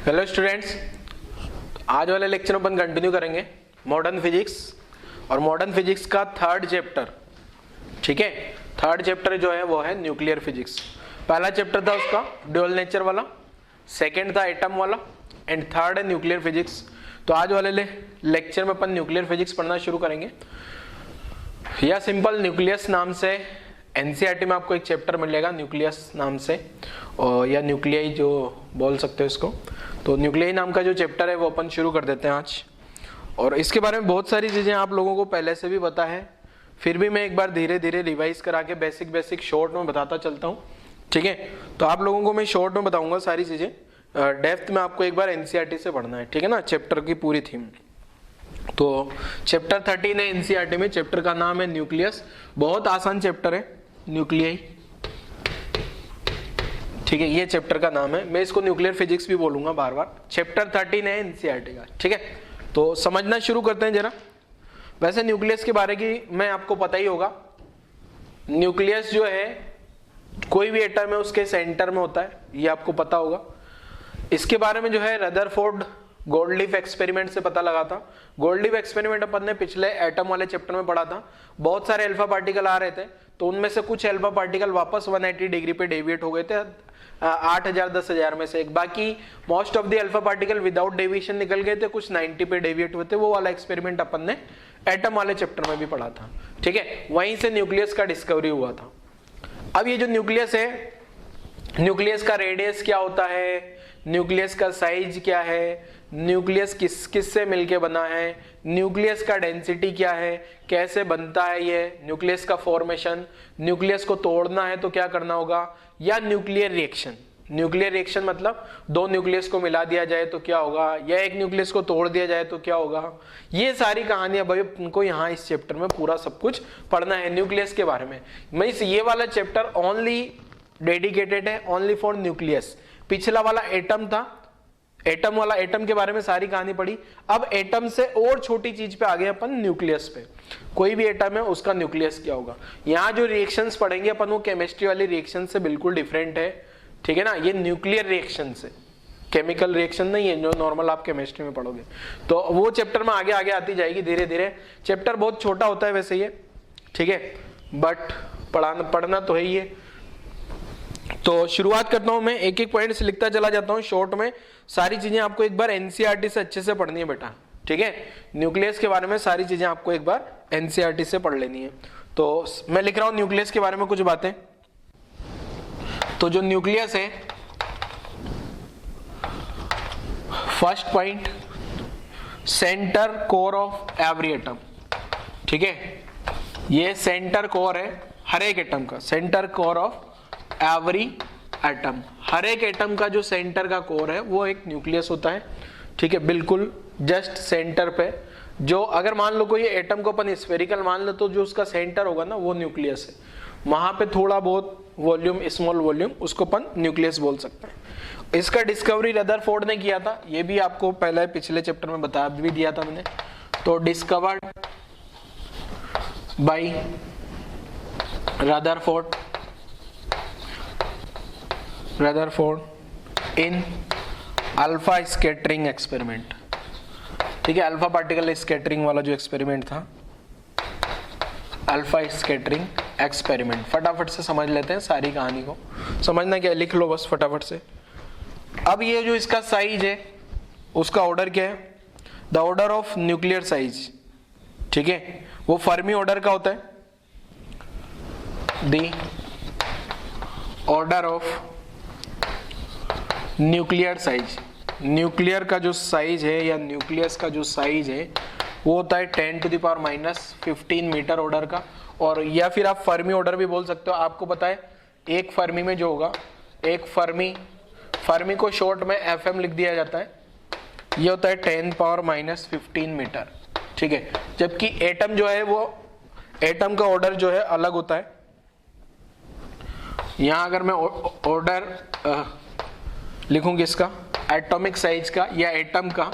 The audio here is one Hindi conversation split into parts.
हेलो स्टूडेंट्स, आज वाले लेक्चर अपन कंटिन्यू करेंगे मॉडर्न फिजिक्स और मॉडर्न फिजिक्स का थर्ड चैप्टर। ठीक है, थर्ड चैप्टर जो है वो है न्यूक्लियर फिजिक्स। पहला चैप्टर था उसका ड्यूअल नेचर वाला, सेकंड था एटम वाला एंड थर्ड है न्यूक्लियर फिजिक्स। तो आज वाले लेक्चर में अपन न्यूक्लियर फिजिक्स पढ़ना शुरू करेंगे। या सिंपल न्यूक्लियस नाम से एनसीईआरटी में आपको एक चैप्टर मिलेगा न्यूक्लियस नाम से, और या न्यूक्लियाई जो बोल सकते हो इसको। तो न्यूक्लियाई नाम का जो चैप्टर है वो अपन शुरू कर देते हैं आज। और इसके बारे में बहुत सारी चीज़ें आप लोगों को पहले से भी पता है, फिर भी मैं एक बार धीरे धीरे रिवाइज करा के बेसिक शॉर्ट में बताता चलता हूँ। ठीक है, तो आप लोगों को मैं शॉर्ट में बताऊंगा सारी चीज़ें, डेप्थ में आपको एक बार एनसीईआरटी से पढ़ना है। ठीक है ना, चैप्टर की पूरी थीम। तो चैप्टर 13 है एनसीईआरटी में, चैप्टर का नाम है न्यूक्लियस। बहुत आसान चैप्टर है न्यूक्लियाई। ठीक है, ये चैप्टर का नाम है, मैं इसको न्यूक्लियर फिजिक्स भी बोलूंगा बार बार। चैप्टर 13 है एनसीईआरटी का। ठीक है, तो समझना शुरू करते हैं जरा। वैसे न्यूक्लियस के बारे की मैं आपको पता ही होगा। न्यूक्लियस जो है कोई भी एटम है उसके सेंटर में होता है, ये आपको पता होगा। इसके बारे में जो है रदरफोर्ड गोल्डलीफ एक्सपेरिमेंट से पता लगा था। गोल्डलीफ एक्सपेरिमेंट अपन ने पिछले एटम वाले चैप्टर में पढ़ा था। बहुत सारे अल्फा पार्टिकल आ रहे थे, तो उनमें से कुछ अल्फा पार्टिकल वापस 180 डिग्री पे डेविएट हो गए थे 8000 10,000 में से एक। बाकी most of the alpha particle without deviation निकल गए थे, कुछ 90 पे डेविएट हुए थे। वो वाला एक्सपेरिमेंट अपन ने एटम वाले चैप्टर में भी पढ़ा था। ठीक है, वहीं से न्यूक्लियस का डिस्कवरी हुआ था। अब ये जो न्यूक्लियस है, न्यूक्लियस का रेडियस क्या होता है, न्यूक्लियस का साइज क्या है, न्यूक्लियस किस से मिलके बना है, न्यूक्लियस का डेंसिटी क्या है, कैसे बनता है ये, न्यूक्लियस का फॉर्मेशन, न्यूक्लियस को तोड़ना है तो क्या करना होगा, या न्यूक्लियर रिएक्शन। न्यूक्लियर रिएक्शन मतलब दो न्यूक्लियस को मिला दिया जाए तो क्या होगा, या एक न्यूक्लियस को तोड़ दिया जाए तो क्या होगा। ये सारी कहानियां भाई उनको यहाँ इस चैप्टर में पूरा सब कुछ पढ़ना है न्यूक्लियस के बारे में। मैं ये वाला चैप्टर ओनली डेडिकेटेड है ओनली फॉर न्यूक्लियस। पिछला वाला एटम था, एटम वाला एटम के बारे में सारी कहानी पढ़ी। अब एटम से और छोटी चीज पे आ गए अपन, न्यूक्लियस पे। कोई भी एटम है उसका न्यूक्लियस क्या होगा। यहाँ जो रिएक्शंस पढ़ेंगे अपन वो केमिस्ट्री वाली रिएक्शन से बिल्कुल डिफरेंट है। ठीक है ना, ये न्यूक्लियर रिएक्शन से, केमिकल रिएक्शन नहीं है जो नॉर्मल आप केमिस्ट्री में पढ़ोगे। तो वो चैप्टर में आगे आगे आती जाएगी धीरे धीरे। चैप्टर बहुत छोटा होता है वैसे ये, ठीक है, बट पढ़ना तो है ही है। तो शुरुआत करता हूं मैं, एक एक पॉइंट से लिखता चला जाता हूं शॉर्ट में। सारी चीजें आपको एक बार एनसीईआरटी से अच्छे से पढ़नी है बेटा। ठीक है, न्यूक्लियस के बारे में सारी चीजें आपको एक बार एनसीईआरटी से पढ़ लेनी है। तो मैं लिख रहा हूं न्यूक्लियस के बारे में कुछ बातें। तो जो न्यूक्लियस है, first point, centre core of every atom. ठीक है, ये सेंटर कोर है हर एक एटम का, centre core of every atom. हर एक एटम का जो सेंटर का कोर है वो एक न्यूक्लियस होता है। ठीक है, बिल्कुल जस्ट सेंटर पे। जो अगर मान लो कोई एटम को अपन स्फेरिकल मान लो, तो जो उसका सेंटर होगा ना वो न्यूक्लियस है। वहां पे थोड़ा बहुत वॉल्यूम, स्मॉल वॉल्यूम, उसको अपन न्यूक्लियस बोल सकते हैं। इसका डिस्कवरी रदरफोर्ड ने किया था, ये भी आपको पहले पिछले चैप्टर में बता भी दिया था मैंने। तो discovered by Rutherford in alpha scattering experiment. ठीक है, अल्फा पार्टिकल स्कैटरिंग वाला जो एक्सपेरिमेंट था, अल्फा स्कैटरिंग एक्सपेरिमेंट। फटाफट से समझ लेते हैं सारी कहानी को। समझना क्या है, लिख लो बस फटाफट से। अब ये जो इसका साइज है उसका ऑर्डर क्या है, the order of nuclear size. ठीक है, वो फर्मी ऑर्डर का होता है, the order of nuclear size. Nuclear का जो साइज है या न्यूक्लियस का जो साइज है वो होता है 10⁻⁻15 मीटर ऑर्डर का। और या फिर आप फर्मी ऑर्डर भी बोल सकते हो। आपको पता है एक फर्मी में जो होगा, एक फर्मी को शॉर्ट में FM लिख दिया जाता है, ये होता है 10⁻⁻15 मीटर। ठीक है, जबकि एटम जो है वो एटम का ऑर्डर जो है अलग होता है। यहां अगर मैं ऑर्डर लिखूंगी इसका एटॉमिक साइज का या एटम का,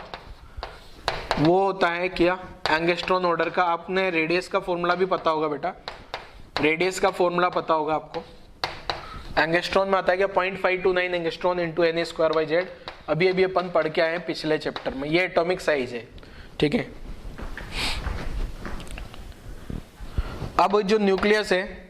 वो होता है क्या, एंगस्ट्रॉन ऑर्डर का। आपने रेडियस का फॉर्मूला भी पता होगा बेटा, रेडियस का फॉर्मूला पता होगा आपको। एंगस्ट्रॉन में आता है क्या 0.529 एंगस्ट्रॉन इंटू Na²/Z। अभी अभी अपन पढ़ के आए हैं पिछले चैप्टर में, ये एटॉमिक साइज है, ठीक है। अब जो न्यूक्लियस है,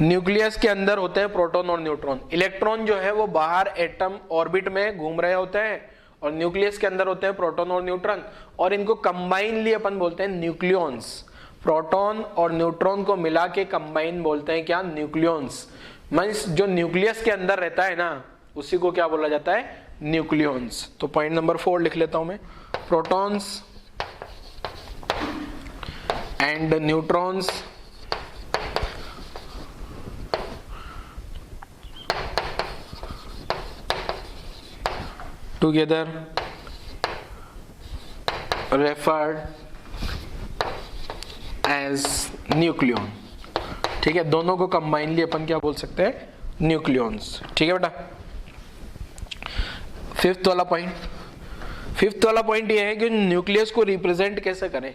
न्यूक्लियस के अंदर होते हैं प्रोटॉन और न्यूट्रॉन। इलेक्ट्रॉन जो है वो बाहर एटम ऑर्बिट में घूम रहे होते हैं और न्यूक्लियस के अंदर होते हैं प्रोटॉन और न्यूट्रॉन, और इनको कंबाइनली अपन बोलते हैं न्यूक्लियॉन्स। प्रोटॉन और न्यूट्रॉन को मिला के कंबाइन बोलते हैं क्या, न्यूक्लियॉन्स। मींस जो न्यूक्लियस के अंदर रहता है ना, उसी को क्या बोला जाता है, न्यूक्लियॉन्स। तो पॉइंट नंबर 4 लिख लेता हूं मैं, protons and neutrons together referred as nucleon। ठीक है, दोनों को कंबाइनली अपन क्या बोल सकते हैं, न्यूक्लियॉन्स। ठीक है बेटा। फिफ्थ वाला पॉइंट ये है कि न्यूक्लियस को रिप्रेजेंट कैसे करें।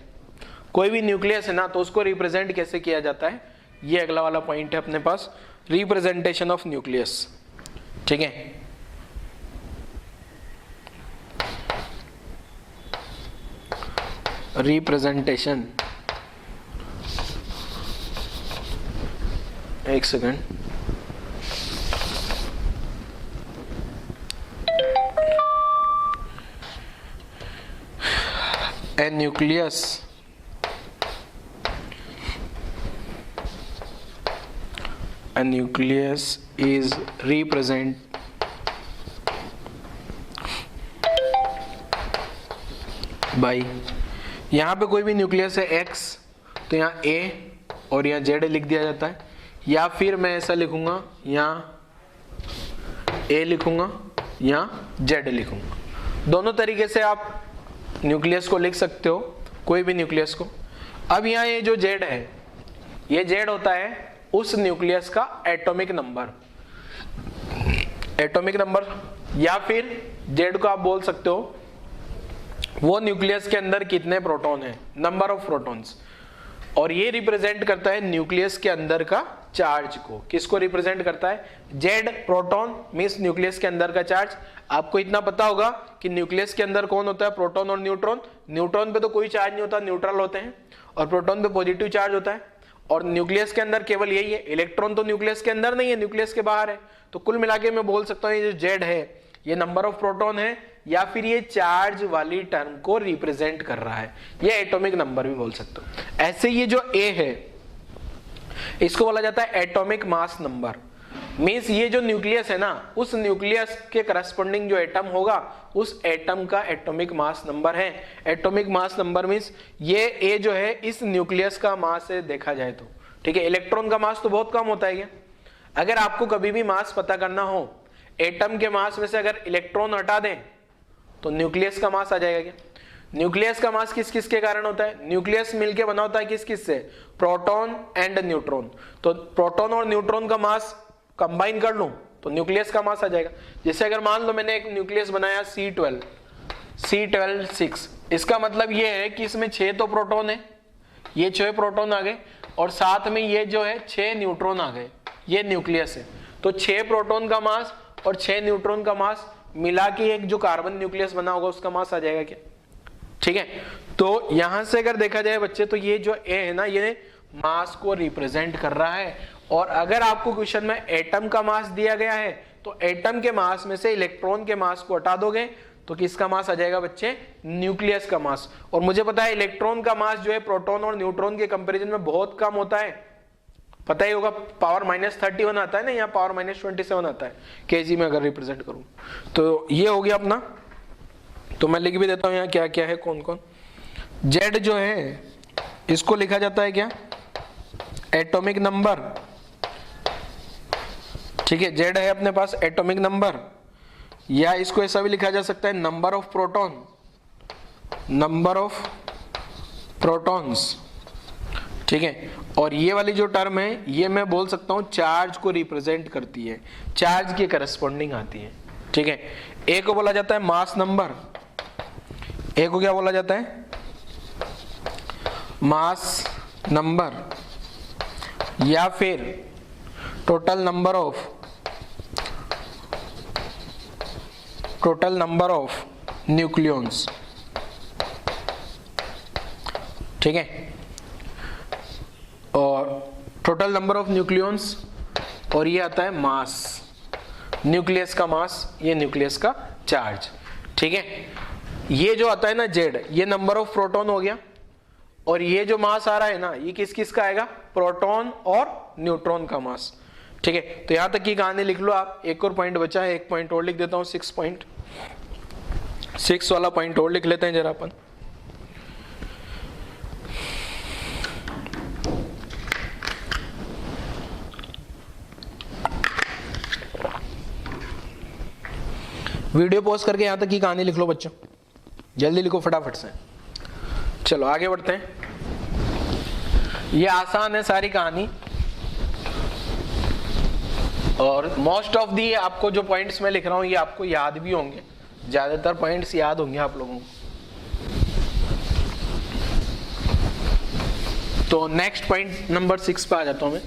कोई भी न्यूक्लियस है ना, तो उसको रिप्रेजेंट कैसे किया जाता है, ये अगला वाला पॉइंट है अपने पास, रिप्रेजेंटेशन ऑफ न्यूक्लियस। ठीक है, रिप्रेजेंटेशन, एक second, A nucleus is represent by, यहाँ पे कोई भी न्यूक्लियस है X, तो यहाँ A और यहाँ Z लिख दिया जाता है, या फिर मैं ऐसा लिखूंगा, यहाँ A लिखूंगा, यहाँ Z लिखूंगा। दोनों तरीके से आप न्यूक्लियस को लिख सकते हो, कोई भी न्यूक्लियस को। अब यहाँ ये जो Z है, ये Z होता है उस न्यूक्लियस का एटॉमिक नंबर, या फिर Z को आप बोल सकते हो वो न्यूक्लियस के अंदर कितने प्रोटॉन है, नंबर ऑफ प्रोटॉन्स। और ये रिप्रेजेंट करता है न्यूक्लियस के अंदर का चार्ज को। किसको रिप्रेजेंट करता है, Z प्रोटॉन मींस न्यूक्लियस के अंदर का चार्ज। आपको इतना पता होगा कि न्यूक्लियस के अंदर कौन होता है, प्रोटॉन और न्यूट्रॉन। न्यूट्रॉन पे तो कोई चार्ज नहीं होता, न्यूट्रल होते हैं, और प्रोटॉन पे पॉजिटिव चार्ज होता है। और न्यूक्लियस के अंदर केवल यही है, इलेक्ट्रॉन तो न्यूक्लियस के अंदर नहीं है, न्यूक्लियस के बाहर है। तो कुल मिला के मैं बोल सकता हूँ ये जो Z है, ये नंबर ऑफ प्रोटॉन है, या फिर ये चार्ज वाली टर्म को रिप्रेजेंट कर रहा है। ये एटॉमिक नंबर भी बोल सकते हो। ऐसे ये जो A है, इसको बोला जाता है एटॉमिक मास नंबर। मींस ये जो न्यूक्लियस है ना, उस न्यूक्लियस के करस्पॉन्डिंग जो एटम होगा, उस एटम का एटॉमिक मास नंबर है। एटॉमिक मास नंबर मींस ये A जो है इस न्यूक्लियस का मास है देखा जाए तो। ठीक है, इलेक्ट्रॉन का मास तो बहुत कम होता है क्या। अगर आपको कभी भी मास पता करना हो, एटम के मास में से अगर इलेक्ट्रॉन हटा दें तो न्यूक्लियस का मास आ जाएगा क्या। न्यूक्लियस का मास किस किस के कारण होता है, न्यूक्लियस मिलके बना होता है किस किस से, प्रोटॉन एंड न्यूट्रॉन। तो प्रोटॉन और न्यूट्रॉन का मास कंबाइन कर लूं तो न्यूक्लियस का मास आ जाएगा। जैसे अगर मान लो मैंने एक न्यूक्लियस बनाया C12 6, इसका मतलब ये है कि इसमें 6 तो प्रोटॉन है, ये 6 प्रोटॉन आ गए, और साथ में ये जो है 6 न्यूट्रॉन आ गए। ये न्यूक्लियस है, तो 6 प्रोटॉन का मास और 6 न्यूट्रॉन का मास मिला के एक जो कार्बन न्यूक्लियस बना होगा उसका मास आ जाएगा क्या। ठीक है, तो यहां से अगर देखा जाए बच्चे, तो ये जो A है ना, ये मास को रिप्रेजेंट कर रहा है। और अगर आपको क्वेश्चन में एटम का मास दिया गया है, तो एटम के मास में से इलेक्ट्रॉन के मास को हटा दोगे तो किसका मास आ जाएगा बच्चे, न्यूक्लियस का मास। और मुझे पता है इलेक्ट्रॉन का मास जो है प्रोटॉन और न्यूट्रॉन के कंपेरिजन में बहुत कम होता है, पता ही होगा, पावर -31 आता है ना, यहाँ पावर -27 आता है केजी में अगर रिप्रेजेंट करूं। तो ये हो गया अपना। तो मैं लिख भी देता हूं यहाँ क्या क्या है, कौन कौन। Z जो है इसको लिखा जाता है क्या, एटॉमिक नंबर। ठीक है, Z है अपने पास एटॉमिक नंबर, या इसको ऐसा भी लिखा जा सकता है number of proton, number of protons. ठीक है, और ये वाली जो टर्म है ये मैं बोल सकता हूं चार्ज को रिप्रेजेंट करती है, चार्ज के करस्पॉन्डिंग आती है। ठीक है, ए को बोला जाता है मास नंबर, ए को क्या बोला जाता है, मास नंबर, या फिर टोटल नंबर ऑफ न्यूक्लियॉन्स, ठीक है, और टोटल नंबर ऑफ न्यूक्लियॉन्स, और ये आता है मास, न्यूक्लियस का मास, ये न्यूक्लियस का चार्ज, ठीक है। ये जो आता है ना जेड, ये नंबर ऑफ प्रोटॉन हो गया, और ये जो मास आ रहा है ना, ये किस किस का आएगा, प्रोटॉन और न्यूट्रॉन का मास, ठीक है। तो यहां तक की कहानी लिख लो आप। एक और पॉइंट बचा है, एक पॉइंट और लिख देता हूं, 6 वाला पॉइंट और लिख लेते हैं जरा अपन। वीडियो पॉज करके यहां तक की कहानी लिख लो बच्चों, जल्दी लिखो फटाफट से। चलो आगे बढ़ते हैं, ये आसान है सारी कहानी, और मोस्ट ऑफ दी आपको जो पॉइंट्स मैं लिख रहा हूं ये आपको याद भी होंगे, ज्यादातर पॉइंट्स याद होंगे आप लोगों को। तो नेक्स्ट पॉइंट नंबर 6 पे आ जाता हूं मैं।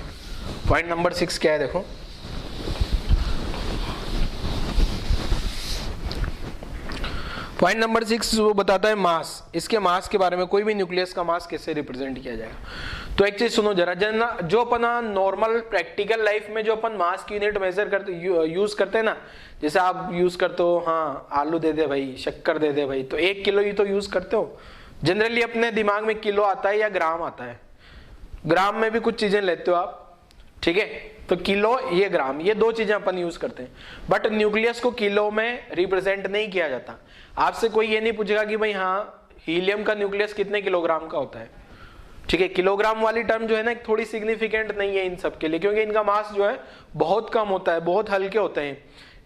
पॉइंट नंबर 6 क्या है, देखो, पॉइंट नंबर 6 वो बताता है मास। इसके मास के बारे में, कोई भी न्यूक्लियस का मास कैसे रिप्रेजेंट किया जाएगा। तो एक चीज सुनो जरा, जो अपन नॉर्मल प्रैक्टिकल लाइफ में जो अपन मास की यूनिट मेजर करते यूज करते हैं ना, जैसे आप यूज करते हो, हाँ आलू दे दे भाई, शक्कर दे दे भाई, तो 1 किलो ही तो यूज करते हो। जनरली अपने दिमाग में किलो आता है या ग्राम आता है, ग्राम में भी कुछ चीजें लेते हो आप, ठीक है। तो किलो, ये ग्राम, ये 2 चीजें अपन यूज करते हैं, बट न्यूक्लियस को किलो में रिप्रेजेंट नहीं किया जाता। आपसे कोई ये नहीं पूछेगा कि भाई हाँ हीलियम का न्यूक्लियस कितने किलोग्राम का होता है, ठीक है। किलोग्राम वाली टर्म जो है ना थोड़ी सिग्निफिकेंट नहीं है इन सब के लिए, क्योंकि इनका मास जो है बहुत कम होता है, बहुत हल्के होते हैं।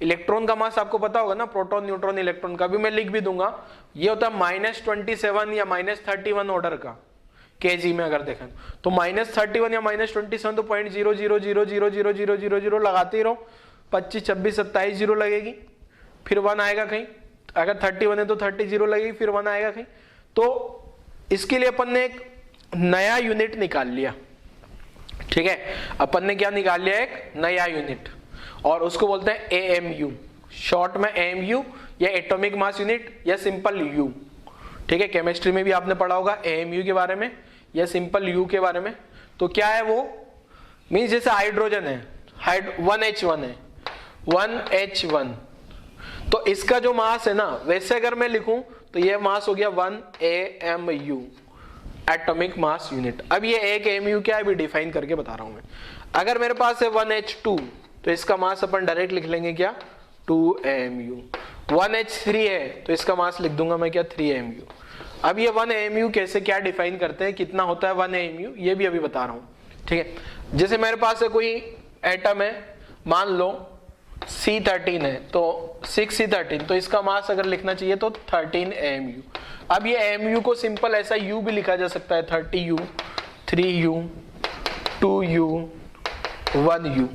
इलेक्ट्रॉन का मास आपको पता होगा ना, प्रोटॉन न्यूट्रॉन इलेक्ट्रॉन का भी मैं लिख भी दूंगा, ये होता है -27 या -31 ऑर्डर का केजी में अगर देखें तो, -31 या -27 तो 0.00000000 लगाते ही रहो, 25 26 27 जीरो लगेगी, फिर 1 आएगा कहीं, अगर 31 है तो 30 जीरो लगेगी, फिर 1 आएगा कहीं। तो इसके लिए अपन ने एक नया यूनिट निकाल लिया, ठीक है। अपन ने क्या निकाल लिया, एक नया यूनिट, और उसको बोलते हैं AMU, शॉर्ट में AMU, या एटॉमिक मास यूनिट या सिंपल यू, ठीक है। केमिस्ट्री में भी आपने पढ़ा होगा AMU के बारे में या सिंपल यू के बारे में। तो क्या है वो, मीन्स जैसे हाइड्रोजन है, 1H1 है, 1H1, तो इसका जो मास है ना, वैसे अगर मैं लिखूं तो ये मास हो गया 1 AMU, एटॉमिक मास यूनिट। अब ये एक AMU क्या है अभी डिफाइन करके बता रहा हूं मैं। अगर मेरे पास है 1H2 तो इसका मास अपन डायरेक्ट लिख लेंगे क्या, 2 AMU। 1H3 है तो इसका मास लिख दूंगा मैं क्या, 3 AMU। अब ये 1 AMU कैसे, क्या डिफाइन करते हैं, कितना होता है 1 AMU, ये भी अभी बता रहा हूं, ठीक है। जैसे मेरे पास है कोई एटम है, मान लो C13 है, तो 6C13, तो इसका मास अगर लिखना चाहिए तो 13 AMU। अब ये AMU को सिंपल ऐसा U भी लिखा जा सकता है, 30U, 3U, 2U, 1U।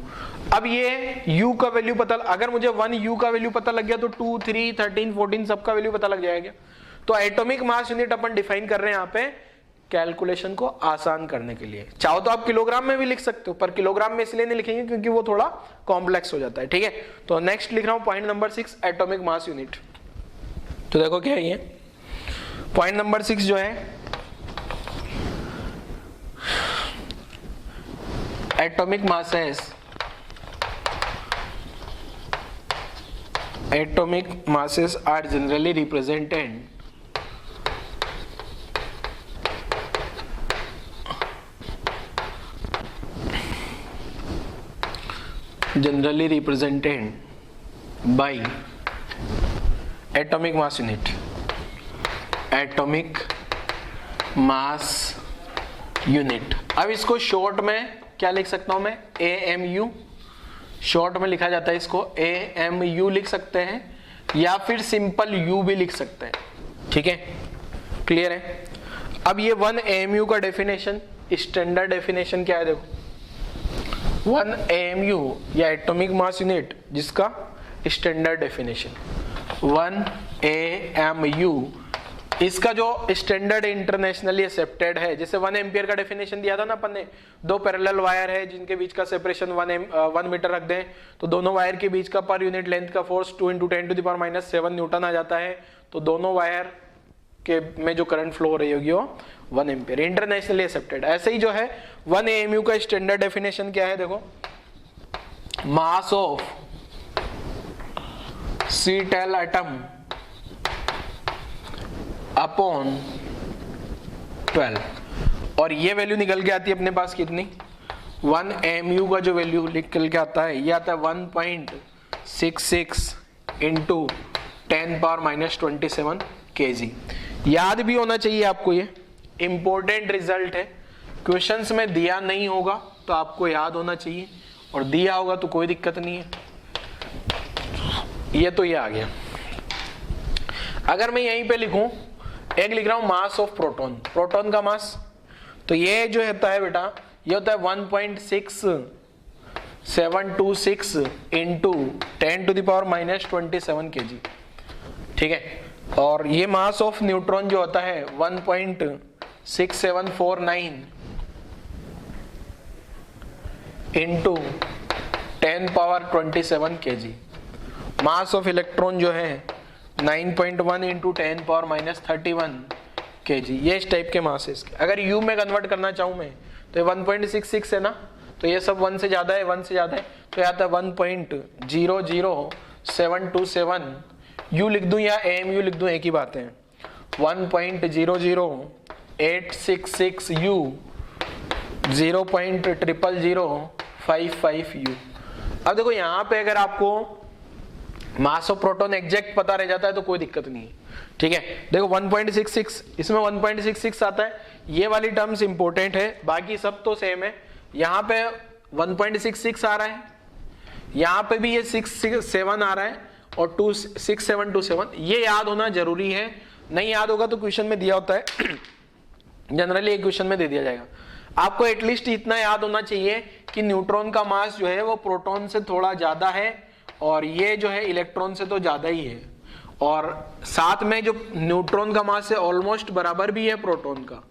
अब ये U का वैल्यू पता, अगर मुझे 1U का वैल्यू पता लग गया तो 2, 3, 13, 14 सबका वैल्यू पता लग जाएगा। तो एटॉमिक मास यूनिट अपन डिफाइन कर रहे हैं यहाँ पे कैलकुलेशन को आसान करने के लिए। चाहो तो आप किलोग्राम में भी लिख सकते हो, पर किलोग्राम में इसलिए नहीं लिखेंगे क्योंकि वो थोड़ा कॉम्प्लेक्स हो जाता है, ठीक है। तो नेक्स्ट लिख रहा हूं point number 6, atomic mass unit. तो देखो क्या है ये पॉइंट नंबर 6 जो है, atomic masses, atomic masses are generally represented by atomic mass unit, atomic mass unit। अब इसको शॉर्ट में क्या लिख सकता हूं मैं, AMU, शॉर्ट में लिखा जाता है इसको AMU लिख सकते हैं, या फिर सिंपल U भी लिख सकते हैं, ठीक है, क्लियर है। अब ये 1 AMU का डेफिनेशन, स्टैंडर्ड डेफिनेशन क्या है, देखो 1 AMU या एटॉमिक मास यूनिट, जिसका स्टैंडर्ड डेफिनेशन 1 AMU इसका जो स्टैंडर्ड इंटरनेशनली एक्सेप्टेड है, जैसे 1 एम्पियर का डेफिनेशन दिया था ना अपन ने, दो पैरेलल वायर है जिनके बीच का सेपरेशन 1 मीटर रख दें तो दोनों वायर के बीच का पर यूनिट लेंथ का फोर्स 2 × 10⁻⁷ न्यूटन आ जाता है। तो दोनों वायर के में जो करंट फ्लो हो रही होगी वो 1 एम्पियर, इंटरनेशनली एक्सेप्टेड। ऐसे ही जो है 1 AMU का स्टैंडर्ड डेफिनेशन क्या है, देखो, mass of C-tel atom upon 12, और ये वैल्यू निकल के आती है अपने पास कितनी, 1 AMU का जो वैल्यू निकल के आता है ये आता है 1.66 × 10⁻⁻27 kg। याद भी होना चाहिए आपको, ये इंपॉर्टेंट रिजल्ट है, क्वेश्चंस में दिया नहीं होगा तो आपको याद होना चाहिए, और दिया होगा तो कोई दिक्कत नहीं है। ये तो ये आ गया। अगर मैं यहीं पे लिखूं, एक लिख रहा हूं मास ऑफ प्रोटॉन, प्रोटॉन का मास, तो ये जो होता है बेटा, ये होता है 1.6726 × 10⁻⁻27 kg, ठीक है। और ये मास ऑफ न्यूट्रॉन जो होता है 1.6749 × 10⁻27 kg। मास ऑफ इलेक्ट्रॉन जो है 9.1 × 10⁻⁻31 kg। ये इस टाइप के मास है इसके। अगर यू में कन्वर्ट करना चाहूं मैं तो ये 1.66 है ना, तो ये सब 1 से ज्यादा है, 1 से ज्यादा है, तो आता है 1.00727 यू लिख दूं या AMU लिख दूं, एक ही बात है। 1.00866 U 0.00055 U। अब देखो यहाँ पे अगर आपको मास ऑफ प्रोटॉन एग्जैक्ट पता रह जाता है तो कोई दिक्कत नहीं है, ठीक है। देखो 1.66, इसमें 1.66 आता है, ये वाली टर्म्स इंपॉर्टेंट है, बाकी सब तो सेम है। यहाँ पे 1.66 आ रहा है, यहाँ पे भी ये 67 आ रहा है, और 26727, ये याद होना जरूरी है। नहीं याद होगा तो क्वेश्चन में दिया होता है, जनरली एक क्वेश्चन में दे दिया जाएगा। आपको एटलीस्ट इतना याद होना चाहिए कि न्यूट्रॉन का मास जो है वो प्रोटॉन से थोड़ा ज्यादा है, और ये जो है इलेक्ट्रॉन से तो ज्यादा ही है, और साथ में जो न्यूट्रॉन का मास है ऑलमोस्ट बराबर भी है प्रोटॉन का,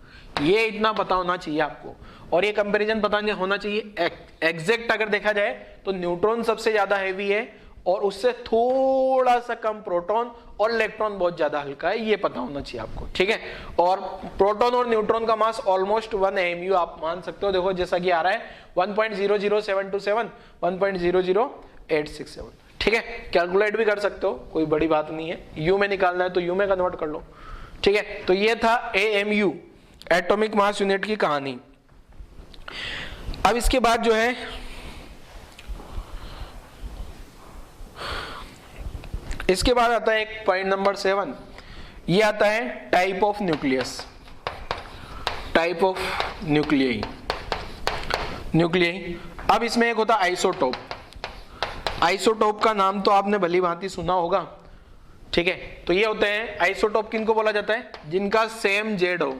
ये इतना पता होना चाहिए आपको। और ये कंपैरिजन पता होना चाहिए एग्जैक्ट, अगर देखा जाए तो न्यूट्रॉन सबसे ज्यादा हैवी है और उससे थोड़ा सा कम प्रोटॉन, और इलेक्ट्रॉन बहुत ज्यादा हल्का है, ये पता होना चाहिए आपको, ठीक है। और प्रोटॉन और न्यूट्रॉन का मास ऑलमोस्ट 1 AMU आप मान सकते हो। देखो जैसा कि आ रहा है 1.00727 1.00867, ठीक है। कैलकुलेट भी कर सकते हो, कोई बड़ी बात नहीं है। यू में निकालना है तो यू में कन्वर्ट कर लो, ठीक है। तो ये था AMU, एटॉमिक मास यूनिट की कहानी। अब इसके बाद जो है इसके बाद आता है एक पॉइंट नंबर 7, ये आता है type of nucleus, type of nuclei. अब इसमें एक होता है आइसोटोप। आइसोटोप का नाम तो आपने भली भांति सुना होगा, ठीक है। तो ये होते हैं आइसोटोप, किनको बोला जाता है, जिनका सेम जेड हो।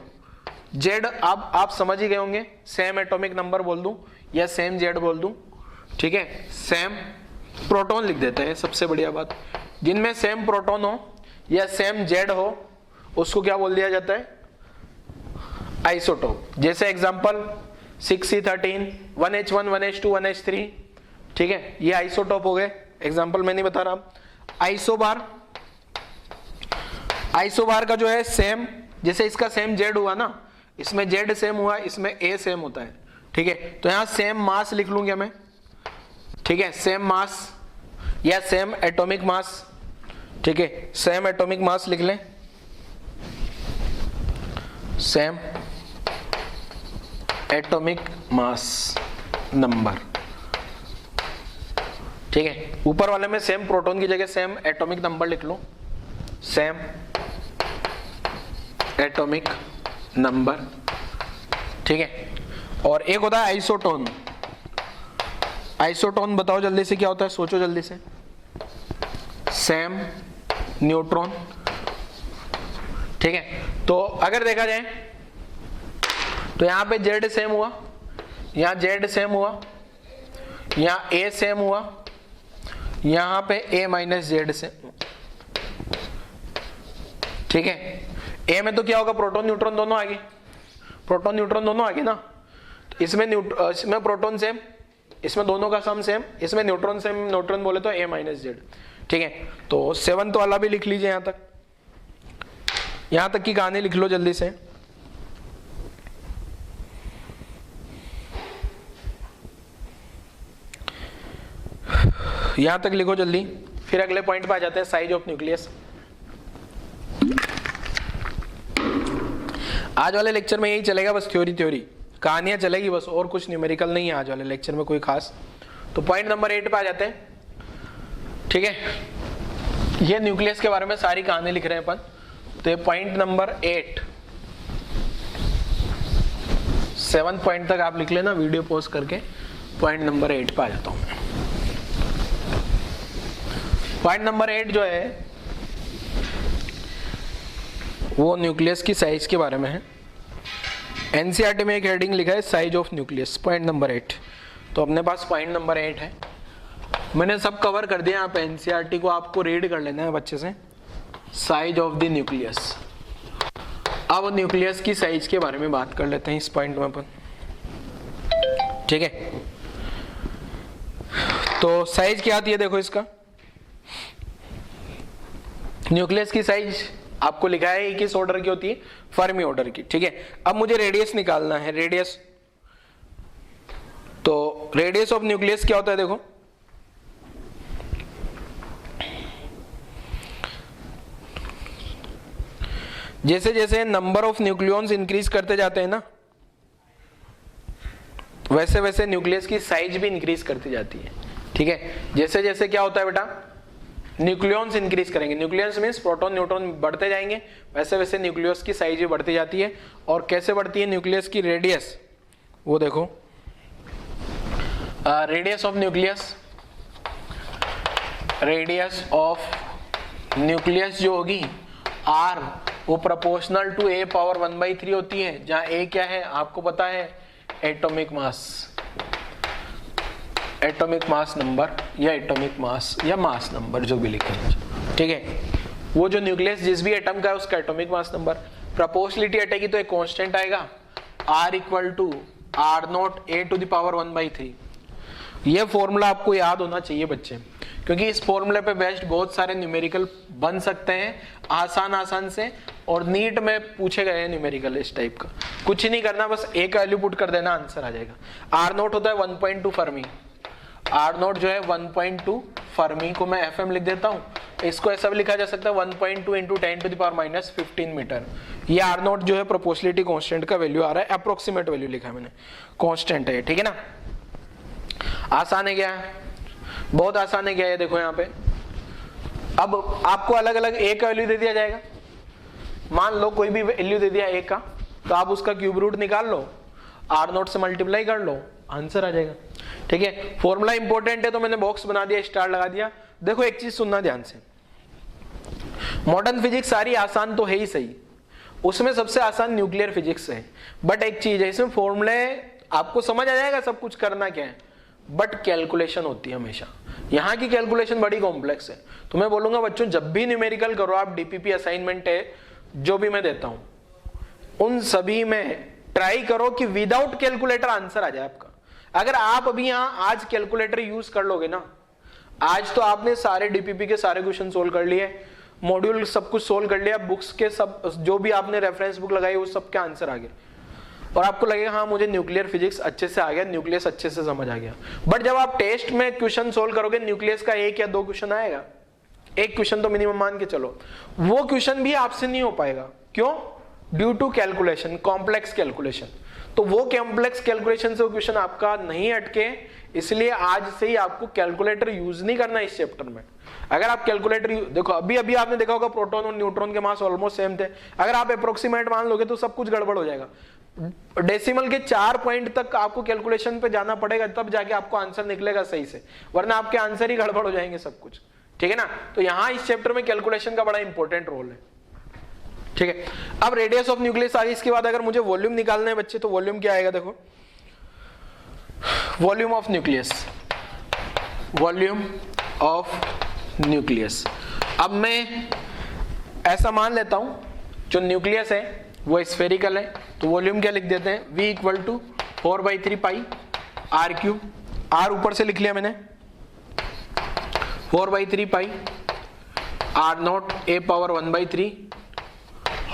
जेड आप समझ ही गए होंगे, सेम एटॉमिक नंबर बोल दूं या सेम जेड बोल दूं, ठीक है। सेम प्रोटॉन लिख देते हैं, सबसे बढ़िया बात। जिनमें सेम प्रोटॉन हो या सेम जेड हो उसको क्या बोल दिया जाता है, आइसोटोप। जैसे example 6C13 1H1 1H2 1H3, ठीक है, ये आइसोटोप हो गए। एग्जांपल मैं नहीं बता रहा। आइसोबार का जो है सेम, जैसे इसका सेम जेड हुआ ना, इसमें जेड सेम हुआ, इसमें ए सेम होता है, ठीक है। तो यहां सेम मास लिख लूंगा मैं, ठीक है, सेम मास या सेम एटॉमिक मास, ठीक है, सेम एटॉमिक मास लिख लें, सेम एटॉमिक मास नंबर, ठीक है। ऊपर वाले में सेम प्रोटॉन की जगह सेम एटॉमिक नंबर लिख लो, सेम एटॉमिक नंबर, ठीक है। और एक होता है आइसोटोन। आइसोटोन बताओ जल्दी से क्या होता है, सोचो जल्दी से। सेम न्यूट्रॉन, ठीक है। तो अगर देखा जाए तो यहां पे जेड सेम हुआ, यहां जेड सेम हुआ, यहां ए सेम हुआ, यहां पे ए माइनस जेड सेम, ठीक है। ए में तो क्या होगा, प्रोटॉन न्यूट्रॉन दोनों आगे, प्रोटॉन न्यूट्रॉन दोनों आगे ना, तो इसमें प्रोटॉन सेम, इसमें दोनों का सम सेम, इसमें न्यूट्रॉन सेम, न्यूट्रॉन बोले तो A-Z, ठीक है। तो 7th वाला भी लिख लीजिए, यहां तक की कहानी लिख लो जल्दी से। यहां तक लिखो जल्दी, फिर अगले पॉइंट पे आ जाते हैं, साइज ऑफ न्यूक्लियस। आज वाले लेक्चर में यही चलेगा, बस थ्योरी कहानियां चलेगी बस, और कुछ न्यूमेरिकल नहीं है आज वाले लेक्चर में कोई खास। तो पॉइंट नंबर 8 पे आ जाते हैं, ठीक है। ये न्यूक्लियस के बारे में सारी कहानी लिख रहे हैं अपन, तो ये पॉइंट नंबर 8, 7th पॉइंट तक आप लिख लेना वीडियो पॉज करके। पॉइंट नंबर 8 पे आ जाता हूं मैं। पॉइंट नंबर 8 जो है वो न्यूक्लियस की साइज के बारे में है। एनसीईआरटी में एक हेडिंग लिखा है size of nucleus, point number 8। तो अपने पास पॉइंट नंबर 8 है, मैंने सब कवर कर दिया। यहाँ पे एनसीईआरटी को आपको रीड कर लेना है अच्छे से। Size of the nucleus. अब न्यूक्लियस की साइज के बारे में बात कर लेते हैं इस पॉइंट में अपन, ठीक है। तो साइज क्या आती है देखो इसका, न्यूक्लियस की साइज आपको लिखा है किस ऑर्डर की होती है, फर्मी ऑर्डर की, ठीक है। अब मुझे रेडियस निकालना है, रेडियस। तो रेडियस ऑफ न्यूक्लियस क्या होता है देखो, जैसे जैसे नंबर ऑफ न्यूक्लियॉन्स इंक्रीज करते जाते हैं ना, वैसे वैसे न्यूक्लियस की साइज भी इंक्रीज करती जाती है, ठीक है। जैसे जैसे क्या होता है बेटा, न्यूक्लियॉन्स इंक्रीज करेंगे, न्यूक्लियॉन्स मींस प्रोटॉन न्यूट्रॉन बढ़ते जाएंगे, वैसे वैसे न्यूक्लियस की साइज भी बढ़ती जाती है। और कैसे बढ़ती है न्यूक्लियस की रेडियस, वो देखो, radius of nucleus, radius of nucleus जो होगी आर, वो प्रोपोर्शनल टू ए पावर 1/3 होती है, जहां ए क्या है आपको पता है, atomic mass, atomic mass number या एटॉमिक मास या मास नंबर जो भी लिखे, ठीक है। वो जो न्यूक्लियस जिस भी एटम का है उसका एटॉमिक मास नंबर, प्रोपोर्शनलिटी हटेगी तो एक कांस्टेंट आएगा, R equal to R0 A to the power 1/3। ये फॉर्मूला आपको याद होना चाहिए बच्चे, क्योंकि इस फॉर्मूले पे बेस्ड बहुत सारे न्यूमेरिकल बन सकते हैं आसान से, और नीट में पूछे गए हैं न्यूमेरिकल इस टाइप का। कुछ ही नहीं करना, बस एक वैल्यू पुट कर देना, आंसर आ जाएगा। R0 होता है 1.2 फर्मी, R0 जो है 1.2 फर्मी को मैं FM लिख देता हूँ, इसको ऐसा भी लिखा जा सकता है 1.2 इंटू 10⁻⁻15 मीटर। ये R0 जो है प्रोपोर्शनलिटी कांस्टेंट का वैल्यू आ रहा है, अप्रोक्सीमेट वैल्यू लिखा है मैंने, कांस्टेंट है, ठीक है ना। आसान है क्या, बहुत आसान है क्या, ये देखो यहाँ पे। अब आपको अलग अलग ए का वैल्यू दे दिया जाएगा, मान लो कोई भी वैल्यू दे दिया ए का, तो आप उसका क्यूब रूट निकाल लो, R0 से मल्टीप्लाई कर लो, आंसर आ जाएगा, ठीक है। फॉर्मूला इंपॉर्टेंट है तो मैंने बॉक्स बना दिया, स्टार लगा दिया। देखो एक चीज सुनना ध्यान से, मॉडर्न फिजिक्स सारी आसान तो है ही सही, उसमें सबसे आसान न्यूक्लियर फिजिक्स है, बट एक चीज है, इसमें फॉर्मूले आपको समझ आ जाएगा सब कुछ करना क्या है, बट कैलकुलेशन होती है हमेशा। यहाँ की कैलकुलेशन बड़ी कॉम्प्लेक्स है, तो मैं बोलूंगा बच्चों जब भी न्यूमेरिकल करो आप, डीपीपी असाइनमेंट है जो भी मैं देता हूं, उन सभी में ट्राई करो कि विदाउट कैलकुलेटर आंसर आ जाए आपका। अगर आप अभी यहाँ आज कैलकुलेटर यूज कर लोगे ना, आज तो आपने सारे डीपीपी के सारे क्वेश्चन सोल्व कर लिए, मॉड्यूल सब कुछ सोल्व कर लिया, बुक्स के सब जो भी आपने रेफरेंस बुक लगाई वो सब के आंसर आ गए, और आपको लगेगा हाँ मुझे न्यूक्लियर फिजिक्स अच्छे से आ गया, न्यूक्लियस अच्छे से समझ आ गया। बट जब आप टेस्ट में क्वेश्चन सोल्व करोगे, न्यूक्लियस का 1 या 2 क्वेश्चन आएगा, एक क्वेश्चन तो मिनिमम मान के चलो, वो क्वेश्चन भी आपसे नहीं हो पाएगा। क्यों? Due to calculation, complex calculation. तो वो कॉम्प्लेक्स कैलकुलेशन से वो क्वेश्चन आपका नहीं अटके, इसलिए आज से ही आपको कैलकुलेटर यूज नहीं करना इस चैप्टर में। अगर आप कैलकुलेटर देखो, अभी अभी आपने देखा होगा प्रोटॉन और न्यूट्रॉन के मास ऑलमोस्ट सेम थे, अगर आप अप्रोक्सीमेट मान लोगे तो सब कुछ गड़बड़ हो जाएगा। डेसिमल के 4 पॉइंट तक आपको कैलकुलेशन पे जाना पड़ेगा, तब जाके आपको आंसर निकलेगा सही से, वरना आपके आंसर ही गड़बड़ हो जाएंगे सब कुछ, ठीक है ना। तो यहां इस चैप्टर में कैलकुलेशन का बड़ा इंपॉर्टेंट रोल है, ठीक है। अब रेडियस ऑफ न्यूक्लियस आ गई, इसके बाद अगर मुझे वॉल्यूम निकालना है बच्चे, तो वॉल्यूम क्या आएगा देखो, volume of nucleus, volume of nucleus. अब मैं ऐसा मान लेता हूं जो न्यूक्लियस है वो स्फेरिकल है, तो वॉल्यूम क्या लिख देते हैं, V equal to 4/3 pi r cube, r ऊपर से लिख लिया मैंने 4/3 pi r nought A power 1/3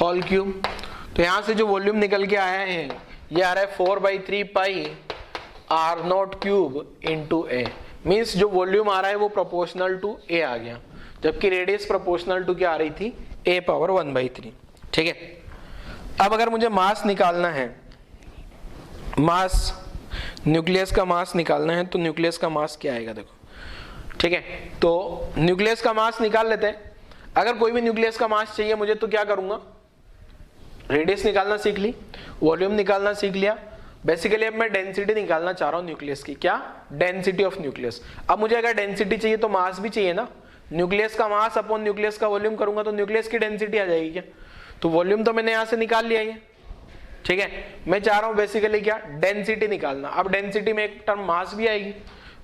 whole cube. तो यहां से जो वॉल्यूम निकल के आया है ये आ रहा है 4/3 pi r nought cube into A, means जो वॉल्यूम आ रहा है वो प्रोपोर्शनल टू ए आ गया, जबकि रेडियस प्रोपोर्शनल टू क्या आ रही थी, ए पावर 1/3। ठीक है, अब अगर मुझे मास निकालना है, मास न्यूक्लियस का मास निकालना है, तो न्यूक्लियस का मास क्या आएगा देखो। ठीक है, तो न्यूक्लियस का मास निकाल लेते हैं। अगर कोई भी न्यूक्लियस का मास चाहिए मुझे तो क्या करूंगा, रेडियस निकालना सीख ली, वॉल्यूम निकालना सीख लिया, बेसिकली अब मैं डेंसिटी निकालना चाह रहा हूं न्यूक्लियस की, क्या, डेंसिटी ऑफ न्यूक्लियस। अब मुझे अगर डेंसिटी चाहिए तो मास भी चाहिए ना, न्यूक्लियस का मास अपॉन न्यूक्लियस का वॉल्यूम करूंगा तो न्यूक्लियस की डेंसिटी आ जाएगी क्या, तो वॉल्यूम तो मैंने यहां से निकाल लिया है। ठीक है, मैं चाह रहा हूं बेसिकली क्या, डेंसिटी निकालना। अब डेंसिटी में एक टर्म मास भी आएगी,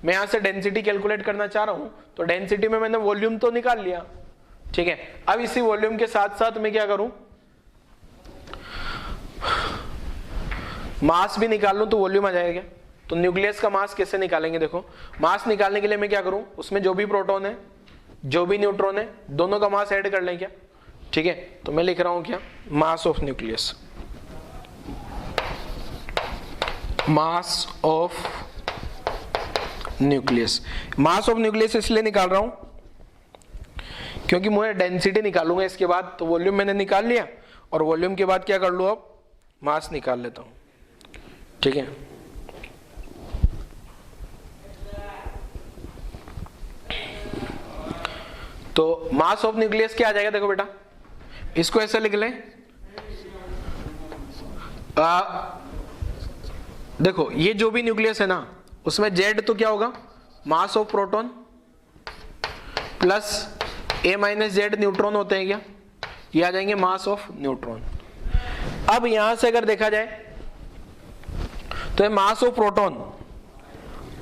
मैं यहां से डेंसिटी कैलकुलेट करना चाह रहा हूं, तो डेंसिटी में मैंने वॉल्यूम तो निकाल लिया। ठीक है, अब इसी वॉल्यूम के साथ साथ मैं क्या करूं, मास भी निकाल लूं तो वॉल्यूम आ जाएगा। तो न्यूक्लियस का मास कैसे निकालेंगे, देखो मास निकालने के लिए मैं क्या करूं, उसमें जो भी प्रोटॉन है जो भी न्यूट्रॉन है दोनों का मास ऐड कर लें क्या। ठीक है, तो मैं लिख रहा हूं क्या, mass of nucleus, mass of nucleus. Mass of nucleus इसलिए निकाल रहा हूं क्योंकि मुझे डेंसिटी निकालूंगा इसके बाद, तो वॉल्यूम मैंने निकाल लिया और वॉल्यूम के बाद क्या कर लूं, अब मास निकाल लेता हूं। ठीक है, तो मास ऑफ न्यूक्लियस क्या आ जाएगा, देखो बेटा इसको ऐसे लिख लें, देखो ये जो भी न्यूक्लियस है ना उसमें Z तो क्या होगा, mass of proton plus A minus Z neutron होते हैं क्या, ये आ जाएंगे मास ऑफ न्यूट्रॉन। अब यहां से अगर देखा जाए तो ये मास ऑफ प्रोटॉन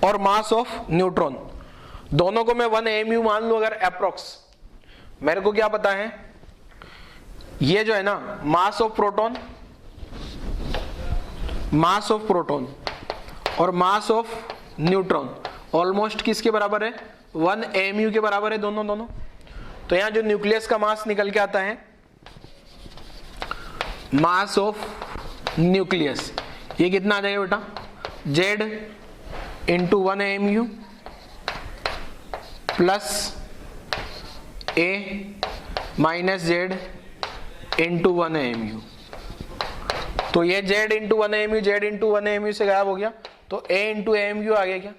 और मास ऑफ न्यूट्रॉन दोनों को मैं 1 AMU मान लूं अगर अप्रोक्स, मेरे को क्या पता है, ये जो है ना मास ऑफ प्रोटॉन और मास ऑफ न्यूट्रॉन ऑलमोस्ट किसके बराबर है, 1 AMU के बराबर है दोनों। तो यहां जो न्यूक्लियस का मास निकल के आता है, मास ऑफ न्यूक्लियस, ये कितना आ जाएगा बेटा, Z into 1 AMU plus A minus Z into 1 AMU। तो ये Z into 1 AMU, Z into 1 AMU से गायब हो गया, तो A इंटू AMU आ गया क्या।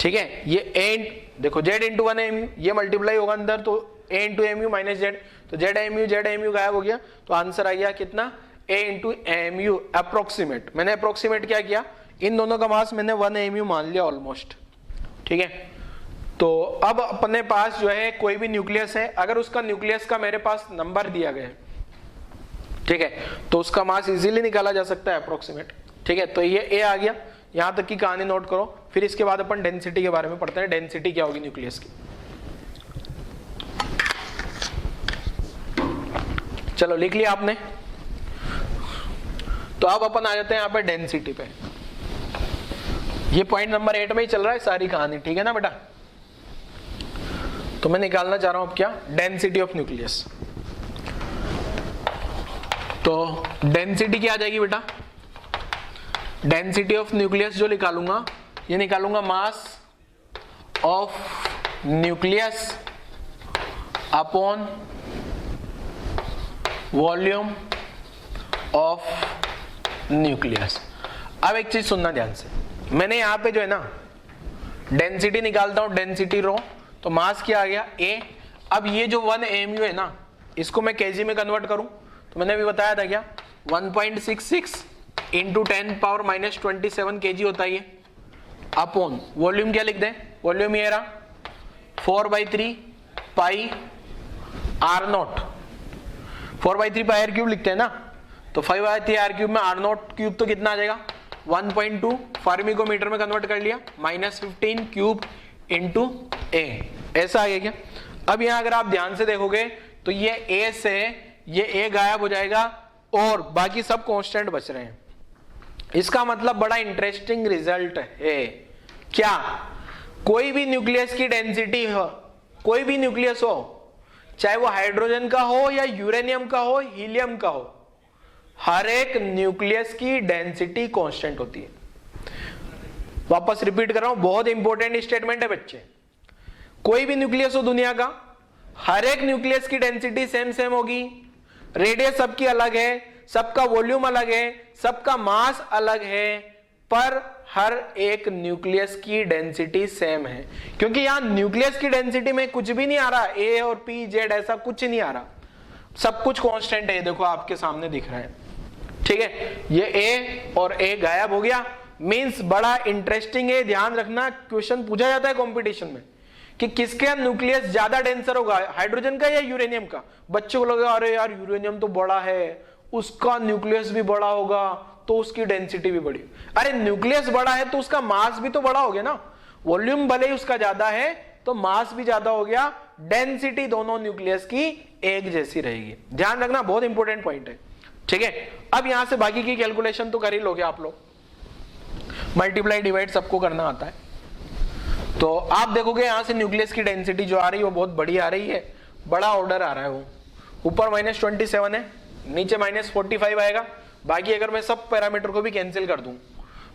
ठीक है, ये A देखो Z इंटू 1 AMU ये मल्टीप्लाई होगा अंदर, तो A into AMU minus Z, तो Z AMU गायब हो गया, तो आंसर आ गया कितना, A इंटू AMU अप्रोक्सीमेट। मैंने अप्रोक्सीमेट क्या किया, इन दोनों का मास मैंने 1 AMU मान लिया ऑलमोस्ट। ठीक है, तो अब अपने पास जो है कोई भी न्यूक्लियस है, अगर उसका न्यूक्लियस का मेरे पास नंबर दिया गया है, ठीक है, तो उसका मास इजीली निकाला जा सकता है अप्रोक्सीमेट। ठीक है, तो ये A आ गया, यहां तक की कहानी नोट करो, फिर इसके बाद अपन डेंसिटी के बारे में पढ़ते हैं, डेंसिटी क्या होगी न्यूक्लियस की। चलो लिख लिया आपने, तो अब अपन आ जाते हैं यहाँ पे डेंसिटी पे। ये पॉइंट नंबर 8 में ही चल रहा है सारी कहानी, ठीक है ना बेटा। तो मैं निकालना चाह रहा हूं अब क्या, डेंसिटी ऑफ न्यूक्लियस। तो डेंसिटी क्या आ जाएगी बेटा, डेंसिटी ऑफ न्यूक्लियस जो निकालूंगा, ये निकालूंगा mass of nucleus upon volume of nucleus. अब एक चीज सुनना ध्यान से, मैंने यहां पे जो है ना डेंसिटी निकालता हूं, डेंसिटी रो, तो मास क्या आ गया A। अब ये जो 1 AMU है ना, इसको मैं केजी में कन्वर्ट करूं, तो मैंने अभी बताया था क्या, 1.66 इंटू 10 पावर माइनस 27 kg होता है ये, अपॉन वॉल्यूम क्या लिख दें, वॉल्यूम ये रहा 4/3 pi r nought, 4/3 pi r cube लिखते हैं ना, तो 5/3 आर क्यूब में आर नॉट क्यूब तो कितना आ जाएगा 1.2, फार्मी को मीटर में कन्वर्ट कर लिया, -15 क्यूब इंटू A, ऐसा आ गया क्या। अब यहां अगर आप ध्यान से देखोगे तो ये A से ये ए गायब हो जाएगा और बाकी सब कांस्टेंट बच रहे हैं। इसका मतलब बड़ा इंटरेस्टिंग रिजल्ट है क्या, कोई भी न्यूक्लियस की डेंसिटी हो, कोई भी न्यूक्लियस हो, चाहे वो हाइड्रोजन का हो या यूरेनियम का हो, हीलियम का हो, हर एक न्यूक्लियस की डेंसिटी कांस्टेंट होती है। वापस रिपीट कर रहा हूं, बहुत इंपॉर्टेंट स्टेटमेंट है बच्चे। कोई भी न्यूक्लियस हो दुनिया का, हर एक न्यूक्लियस की डेंसिटी सेम सेम होगी, रेडियस सबकी अलग है, सबका वॉल्यूम अलग है, सबका मास अलग है, पर हर एक न्यूक्लियस की डेंसिटी सेम है। क्योंकि यहां न्यूक्लियस की डेंसिटी में कुछ भी नहीं आ रहा, ए और पी जेड ऐसा कुछ नहीं आ रहा, सब कुछ कांस्टेंट है। देखो आपके सामने दिख रहा है, ठीक है। ये ए और ए गायब हो गया, मींस बड़ा इंटरेस्टिंग है। ध्यान रखना, क्वेश्चन पूछा जाता है कंपटीशन में कि किसका न्यूक्लियस ज्यादा डेंसर होगा, हाइड्रोजन का या यूरेनियम का। बच्चों को लगा अरे यार यूरेनियम तो बड़ा है, उसका न्यूक्लियस भी बड़ा होगा तो उसकी डेंसिटी भी बड़ी। अरे न्यूक्लियस बड़ा है तो उसका मास भी तो बड़ा हो गया ना, वॉल्यूम भले ही उसका ज्यादा है तो मास भी ज्यादा हो गया, डेंसिटी दोनों न्यूक्लियस की एक जैसी रहेगी। ध्यान रखना, बहुत इंपॉर्टेंट पॉइंट है, ठीक है। अब यहां से बाकी की कैलकुलेशन तो कर ही लोगे आप लोग, मल्टीप्लाई डिवाइड सबको करना आता है। तो आप देखोगे यहां से न्यूक्लियस की डेंसिटी जो आ रही है वो बहुत बड़ी आ रही है, बड़ा ऑर्डर आ रहा है। वो ऊपर -27 है, नीचे -45 आएगा। बाकी अगर मैं सब पैरामीटर को भी कैंसिल कर दूं,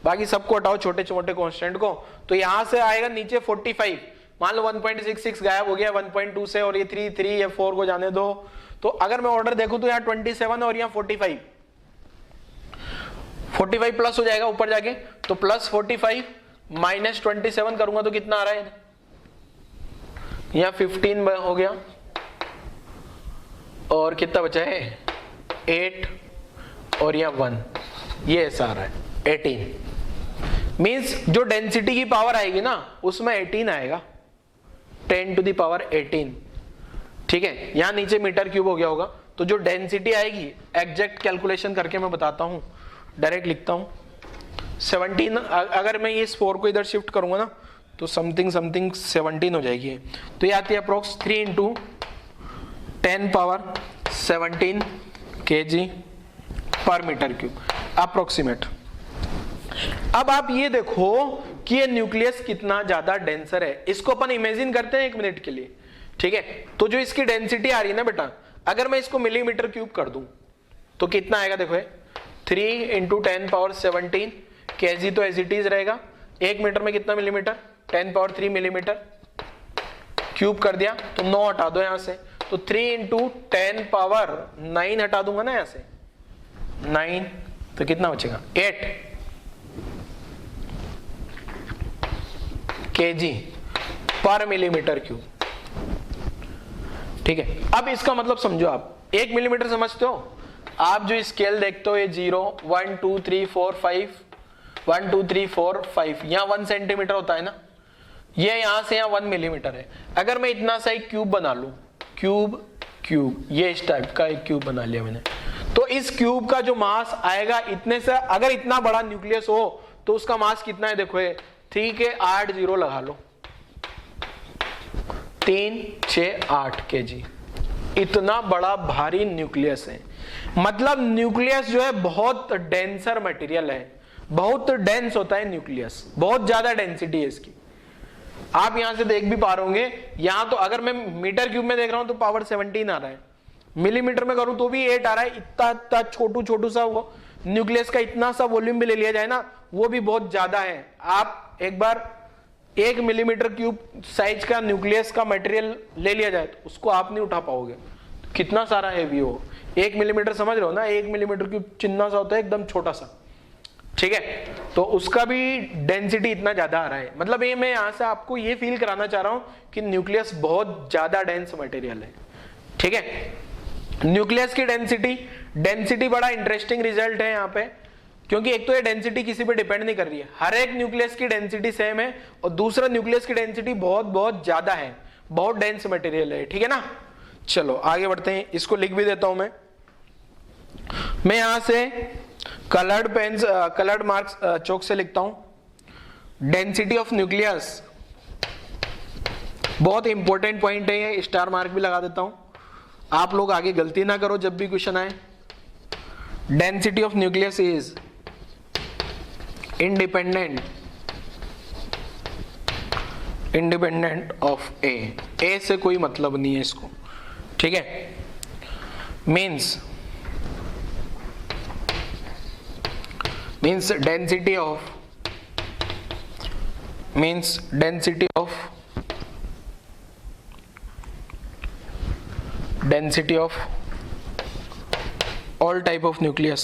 बाकी सबको हटाओ छोटे छोटे कांस्टेंट को, तो यहां से आएगा नीचे 45। मान लो 1.66 गायब हो गया 1.2 से, और ये 3 ये 4 को जाने दो। तो अगर मैं ऑर्डर देखूं तो यहाँ 27 और यहाँ 45 प्लस हो जाएगा ऊपर जाके, तो +45 -27 करूंगा तो कितना आ रहा है, यहाँ 15 हो गया, और कितना बचा है 8 और यहाँ 1, ये ऐसा आ रहा है 18। मींस जो डेंसिटी की पावर आएगी ना उसमें 18 आएगा, 10⁻18, ठीक है। यहां नीचे मीटर क्यूब हो गया होगा, तो जो डेंसिटी आएगी एग्जैक्ट कैलकुलेशन करके मैं बताता हूं, डायरेक्ट लिखता हूं 17। अगर मैं इस 4 को इधर शिफ्ट करूंगा ना तो समथिंग 17 हो जाएगी। तो ये आती है अप्रोक्स 3 × 10⁻17 kg/m3 अप्रोक्सीमेट। अब आप ये देखो कि ये न्यूक्लियस कितना ज्यादा डेंसर है, इसको अपन इमेजिन करते हैं 1 मिनट के लिए, ठीक है। तो जो इसकी डेंसिटी आ रही है ना बेटा, अगर मैं इसको mm³ कर दूं तो कितना आएगा, देखो 3 × 10⁻17 kg तो एज इट इज रहेगा। 1 मीटर में कितना मिलीमीटर, 10⁻3 मिलीमीटर क्यूब कर दिया, तो 9 हटा दो यहां से, तो 3 × 10⁻9 हटा दूंगा ना यहां से 9, तो कितना बचेगा 8 kg/mm³, ठीक है। अब इसका मतलब समझो, आप 1 मिलीमीटर समझते हो, आप जो स्केल देखते हो ये 0 1 2 3 4 5 1 2 3 4 5, यहाँ 1 सेंटीमीटर होता है ना, ये यहां से यहाँ 1 मिलीमीटर है। अगर मैं इतना सा एक क्यूब बना लूं, क्यूब ये इस टाइप का एक क्यूब बना लिया मैंने, तो इस क्यूब का जो मास आएगा इतने से, अगर इतना बड़ा न्यूक्लियस हो तो उसका मास कितना है, देखो 3 के 8 0 लगा लो, 3 6 8 kg, इतना बड़ा भारी न्यूक्लियस है। मतलब न्यूक्लियस जो है बहुत डेंसर मटेरियल है, बहुत डेंस होता है न्यूक्लियस, बहुत ज्यादा डेंसिटी है इसकी। आप यहां से देख भी पा रहे होंगे, यहां तो अगर मैं मीटर क्यूब में देख रहा हूं तो पावर 17 आ रहा है, मिलीमीटर में करूं तो भी 8 आ रहा है। इतना छोटू सा वो न्यूक्लियस का इतना सा वॉल्यूम भी ले लिया जाए ना, वो भी बहुत ज्यादा है। आप एक बार 1 मिलीमीटर क्यूब साइज का न्यूक्लियस का मटेरियल ले लिया जाए तो उसको आप नहीं उठा पाओगे, कितना सारा हैवी हो। 1 मिलीमीटर समझ रहे हो ना, 1 मिलीमीटर क्यूब चिन्ना सा होता है एकदम छोटा सा, ठीक है। तो उसका भी डेंसिटी इतना ज्यादा आ रहा है। मतलब ये मैं यहां से आपको ये फील कराना चाह रहा हूं कि न्यूक्लियस बहुत ज्यादा डेंस मटेरियल है, ठीक है। न्यूक्लियस की डेंसिटी बड़ा इंटरेस्टिंग रिजल्ट है यहाँ पे, क्योंकि एक तो ये डेंसिटी किसी पे डिपेंड नहीं कर रही है, हर एक न्यूक्लियस की डेंसिटी सेम है, और दूसरा न्यूक्लियस की डेंसिटी बहुत ज्यादा है, बहुत डेंस मटेरियल है, ठीक है ना। चलो आगे बढ़ते हैं, इसको लिख भी देता हूं मैं यहां से कलर्ड मार्क्स चौक से लिखता हूं, डेंसिटी ऑफ न्यूक्लियस, बहुत इंपॉर्टेंट पॉइंट है ये, स्टार मार्क भी लगा देता हूं। आप लोग आगे गलती ना करो जब भी क्वेश्चन आए। Density of nucleus is independent of A से कोई मतलब नहीं है इसको, ठीक है। Means density of all type of nucleus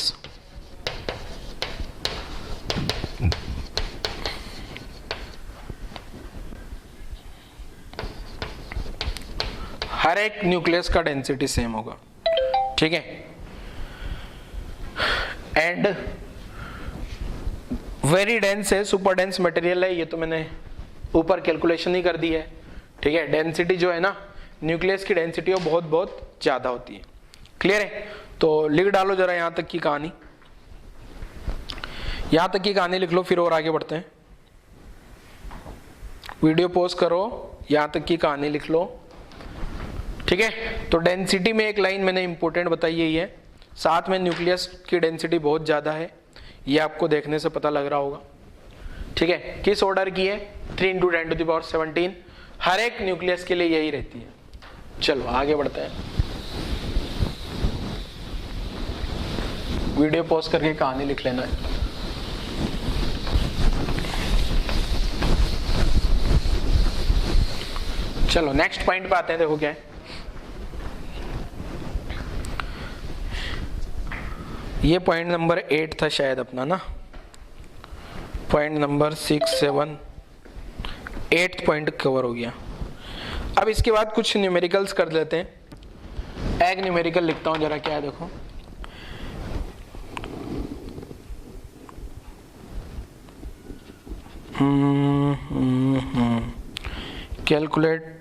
हर एक न्यूक्लियस का डेंसिटी सेम होगा, ठीक है। एंड वेरी डेंस है, सुपर डेंस मटेरियल है, ये तो मैंने ऊपर कैलकुलेशन ही कर दी है, ठीक है। डेंसिटी जो है ना न्यूक्लियस की डेंसिटी वो बहुत बहुत ज्यादा होती है, क्लियर है। तो लिख डालो जरा यहां तक की कहानी, यहां तक की कहानी लिख लो, फिर और आगे बढ़ते हैं। वीडियो पॉज करो, यहां तक की कहानी लिख लो, ठीक है। तो डेंसिटी में एक लाइन मैंने इंपॉर्टेंट बताई यही है, साथ में न्यूक्लियस की डेंसिटी बहुत ज्यादा है, ये आपको देखने से पता लग रहा होगा, ठीक है। किस ऑर्डर की है? 3 × 10⁻17, हर एक न्यूक्लियस के लिए यही रहती है। चलो आगे बढ़ते हैं, वीडियो पॉज करके कहानी लिख लेना है। चलो नेक्स्ट पॉइंट पे आते हैं, देखो क्या है। ये पॉइंट नंबर 8 था शायद अपना ना, point number 6, 7, 8th point cover हो गया। अब इसके बाद कुछ न्यूमेरिकल्स कर लेते हैं। एक न्यूमेरिकल लिखता हूं जरा, क्या है देखो। Calculate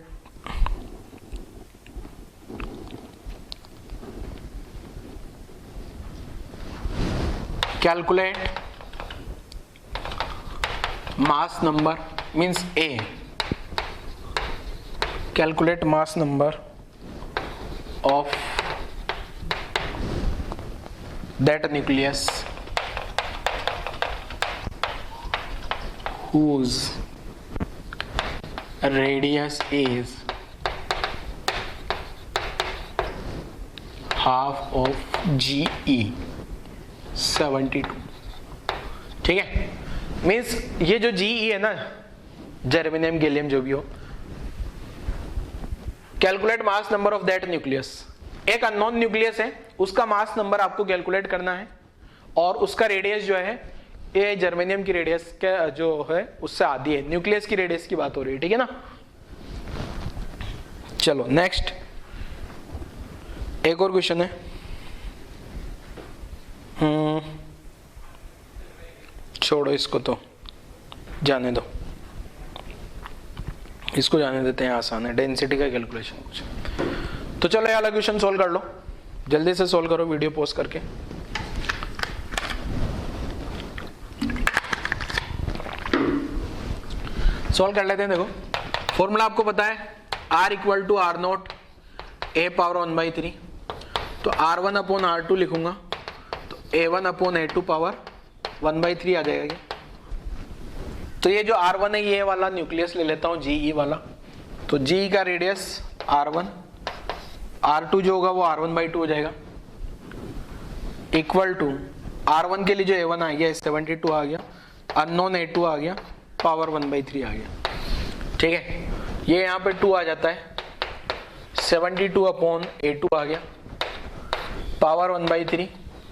mass number means A. Calculate mass number of that nucleus whose radius is half of GE 72, ठीक है। मीन्स ये जो GE है ना, जर्मेनियम गैलियम जो भी हो, calculate mass number of that nucleus. एक अननोन न्यूक्लियस है, उसका मास नंबर आपको कैलकुलेट करना है, और उसका रेडियस जो है ये जर्मेनियम की रेडियस का जो है उससे आधी है, न्यूक्लियस की रेडियस की बात हो रही है, ठीक है ना। चलो नेक्स्ट एक और क्वेश्चन है। छोड़ो इसको, तो जाने दो, इसको जाने देते हैं, आसान है, डेंसिटी का कैलकुलेशन कुछ। तो चलो ये वाला क्वेश्चन सोल्व कर लो, जल्दी से सोल्व करो वीडियो पॉज करके। सोल्व कर लेते हैं। देखो फॉर्मूला आपको पता है, R = R0 A⁻1/3, तो R1/R2 लिखूंगा तो A1/A2 पावर 1/3 आ जाएगा। तो ये जो R1 है ये वाला न्यूक्लियस ले लेता हूँ, GE वाला, तो GE का रेडियस R1, R2 जो होगा वो R1/2 हो जाएगा, इक्वल टू R1 के लिए जो A1 आ गया 72 आ गया, अननोन A2 आ गया, पावर 1/3 आ गया, ठीक है। ये यहाँ पे 2 आ जाता है, 72/A2 आ गया, पावर 1/3,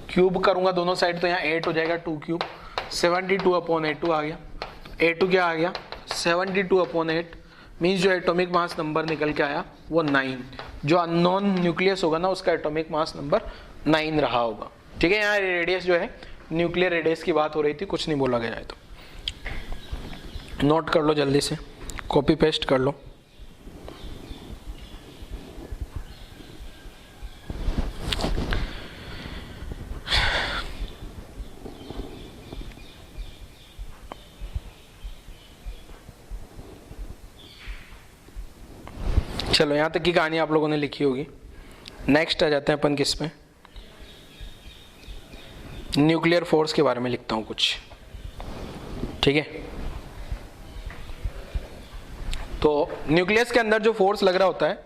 क्यूब करूंगा दोनों साइड तो यहाँ 8 हो जाएगा, 2 क्यूब, 72/A2 आ गया। A2 क्या आ गया? 72/8, मीन्स जो एटॉमिक मास नंबर निकल के आया वो 9। जो अननोन न्यूक्लियस होगा ना उसका एटॉमिक मास नंबर 9 रहा होगा, ठीक है। यहाँ रेडियस जो है न्यूक्लियर रेडियस की बात हो रही थी, कुछ नहीं बोला गया है, तो नोट कर लो जल्दी से, कॉपी पेस्ट कर लो। चलो यहाँ तक की कहानी आप लोगों ने लिखी होगी। नेक्स्ट आ जाते हैं अपन किस पे, न्यूक्लियर फोर्स के बारे में लिखता हूं कुछ, ठीक है। तो न्यूक्लियस के अंदर जो फोर्स लग रहा होता है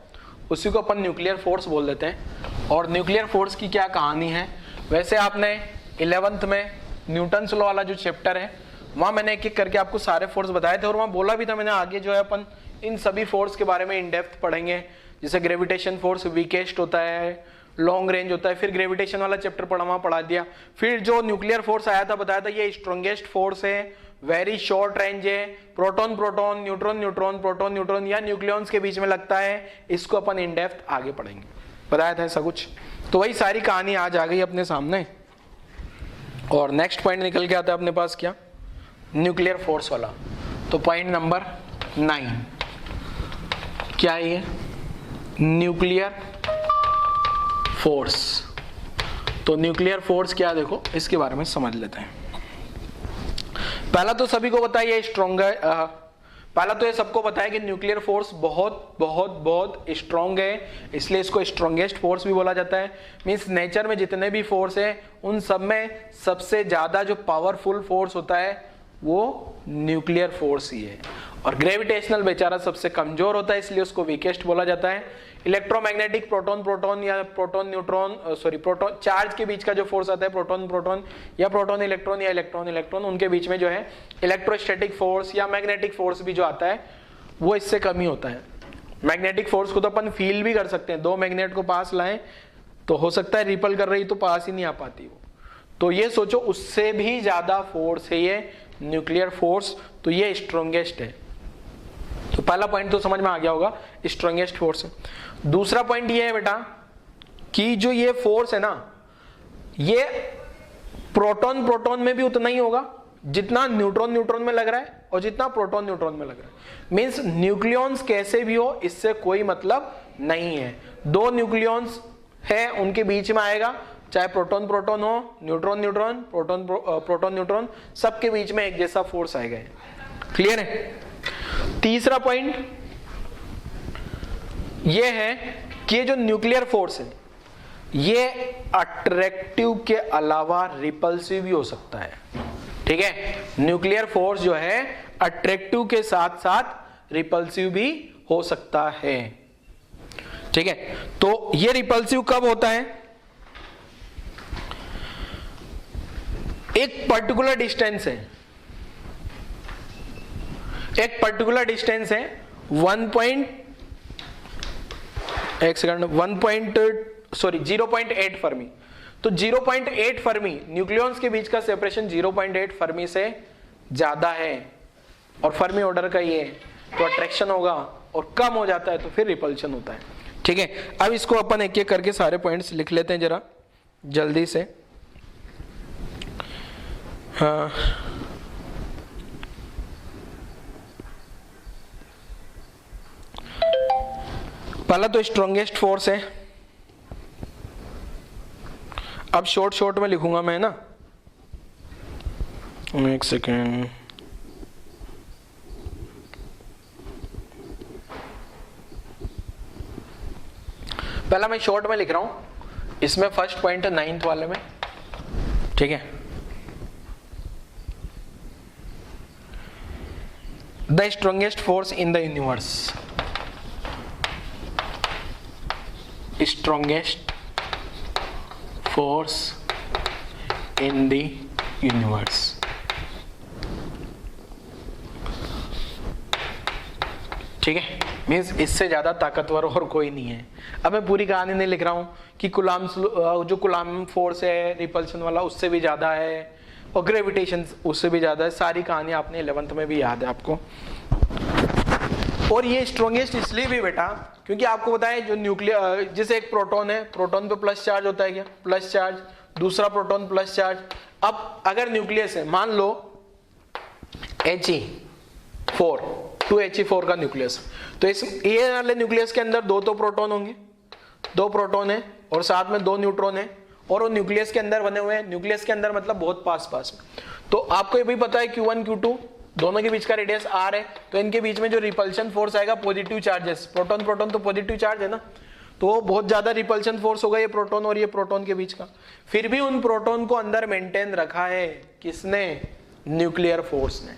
उसी को अपन न्यूक्लियर फोर्स बोल देते हैं। और न्यूक्लियर फोर्स की क्या कहानी है, वैसे आपने 11th में न्यूटन्स लॉ वाला जो चैप्टर है वहां मैंने एक एक करके आपको सारे फोर्स बताए थे, और वहां बोला भी था मैंने आगे जो है अपन इन सभी फोर्स के बारे में इन डेप्थ पढ़ेंगे। जैसे ग्रेविटेशन फोर्स वीकेस्ट होता है, लॉन्ग रेंज होता है, फिर ग्रेविटेशन वाला चैप्टर पढ़ा दिया। फिर जो न्यूक्लियर फोर्स आया था बताया था ये स्ट्रॉन्गेस्ट फोर्स है, वेरी शॉर्ट रेंज है, proton proton, neutron neutron, proton neutron या न्यूक्लियॉन्स के बीच में लगता है। इसको अपन इन डेप्थ आगे पढ़ेंगे, बताया था ऐसा कुछ। तो वही सारी कहानी आज आ गई अपने सामने। और नेक्स्ट पॉइंट निकल के आता है अपने पास क्या, न्यूक्लियर फोर्स वाला। तो पॉइंट नंबर 9 क्या है ये, न्यूक्लियर फोर्स। तो न्यूक्लियर फोर्स क्या, देखो इसके बारे में समझ लेते हैं। पहला तो सभी को पता है ये स्ट्रॉन्ग है, पहला तो ये सबको पता है कि न्यूक्लियर फोर्स बहुत बहुत बहुत स्ट्रॉन्ग है, इसलिए इसको स्ट्रॉन्गेस्ट फोर्स भी बोला जाता है। मींस नेचर में जितने भी फोर्स है उन सब में सबसे ज्यादा जो पावरफुल फोर्स होता है वो न्यूक्लियर फोर्स ही है। और ग्रेविटेशनल बेचारा सबसे कमजोर होता है, इसलिए उसको वीकेस्ट बोला जाता है। इलेक्ट्रोमैग्नेटिक प्रोटॉन प्रोटॉन या प्रोटॉन न्यूट्रॉन प्रोटॉन चार्ज के बीच का जो फोर्स आता है प्रोटॉन प्रोटॉन या प्रोटॉन इलेक्ट्रॉन या इलेक्ट्रॉन इलेक्ट्रॉन, उनके बीच में जो है इलेक्ट्रोस्टैटिक फोर्स या मैग्नेटिक फोर्स भी जो आता है वो इससे कम ही होता है। मैग्नेटिक फोर्स को तो अपन फील भी कर सकते हैं, दो मैग्नेट को पास लाएं तो हो सकता है रिपल कर रही तो पास ही नहीं आ पाती वो। तो ये सोचो उससे भी ज्यादा फोर्स है ये न्यूक्लियर फोर्स, तो ये स्ट्रॉन्गेस्ट है। तो पहला पॉइंट तो समझ में आ गया होगा, स्ट्रॉन्गेस्ट फोर्स है। दूसरा पॉइंट ये है बेटा कि जो ये फोर्स है ना, ये प्रोटॉन प्रोटॉन में भी उतना ही होगा जितना न्यूट्रॉन न्यूट्रॉन में लग रहा है और जितना प्रोटॉन न्यूट्रॉन में लग रहा है। मींस न्यूक्लियॉन्स कैसे भी हो इससे कोई मतलब नहीं है। दो न्यूक्लियॉन्स है उनके बीच में आएगा, चाहे प्रोटॉन प्रोटॉन हो, न्यूट्रॉन न्यूट्रॉन, प्रोटॉन न्यूट्रॉन, सबके बीच में एक जैसा फोर्स आएगा। क्लियर है। तीसरा पॉइंट ये है कि जो न्यूक्लियर फोर्स है ये अट्रैक्टिव के अलावा रिपल्सिव भी हो सकता है। ठीक है, न्यूक्लियर फोर्स जो है अट्रैक्टिव के साथ साथ रिपल्सिव भी हो सकता है। ठीक है, तो ये रिपल्सिव कब होता है, एक पर्टिकुलर डिस्टेंस है, एक पर्टिकुलर डिस्टेंस है 0.8 फर्मी। तो 0.8 फर्मी न्यूक्लियॉन्स के बीच का सेपरेशन 0.8 फर्मी से ज्यादा है और फर्मी ऑर्डर का ये तो अट्रैक्शन होगा, और कम हो जाता है तो फिर रिपल्शन होता है। ठीक है, अब इसको अपन एक एक करके सारे पॉइंट्स लिख लेते हैं जरा जल्दी से। हाँ, पहला तो स्ट्रॉन्गेस्ट फोर्स है। अब शॉर्ट शॉर्ट में लिखूंगा मैं ना, एक सेकेंड। पहला मैं शॉर्ट में लिख रहा हूं, इसमें फर्स्ट पॉइंट है 9th वाले में। ठीक है, the strongest force in the universe, strongest force in the universe। ठीक है, मीन्स इससे ज्यादा ताकतवर और कोई नहीं है। अब मैं पूरी कहानी नहीं लिख रहा हूं कि जो कुलाम फोर्स है रिपल्शन वाला उससे भी ज्यादा है और ग्रेविटेशन उससे भी ज्यादा है। सारी कहानी आपने 11th में भी याद है आपको। और ये स्ट्रॉन्गेस्ट इसलिए भी बेटा क्योंकि आपको पता है जो न्यूक्लियर, जैसे एक प्रोटॉन है, प्रोटॉन पे प्लस चार्ज होता है क्या, प्लस चार्ज, दूसरा प्रोटॉन प्लस चार्ज। अब अगर न्यूक्लियस है, मान लो He4 2He4 का न्यूक्लियस, तो इस ये वाले न्यूक्लियस के अंदर दो तो प्रोटॉन होंगे, दो प्रोटॉन है और साथ में दो न्यूट्रॉन है, और वो न्यूक्लियस के अंदर बने हुए हैं। न्यूक्लियस के अंदर मतलब बहुत पास पास में। तो आपको ये भी पता है Q1 Q2 दोनों के बीच का रेडियस r है, तो इनके बीच में जो रिपल्शन फोर्स आएगा पॉजिटिव चार्जेस, प्रोटॉन प्रोटॉन तो पॉजिटिव चार्ज है ना, तो बहुत ज्यादा रिपल्शन फोर्स होगा ये प्रोटॉन और ये प्रोटॉन के बीच का। फिर भी उन प्रोटॉन को अंदर मेंटेन रखा है किसने? न्यूक्लियर फोर्स ने।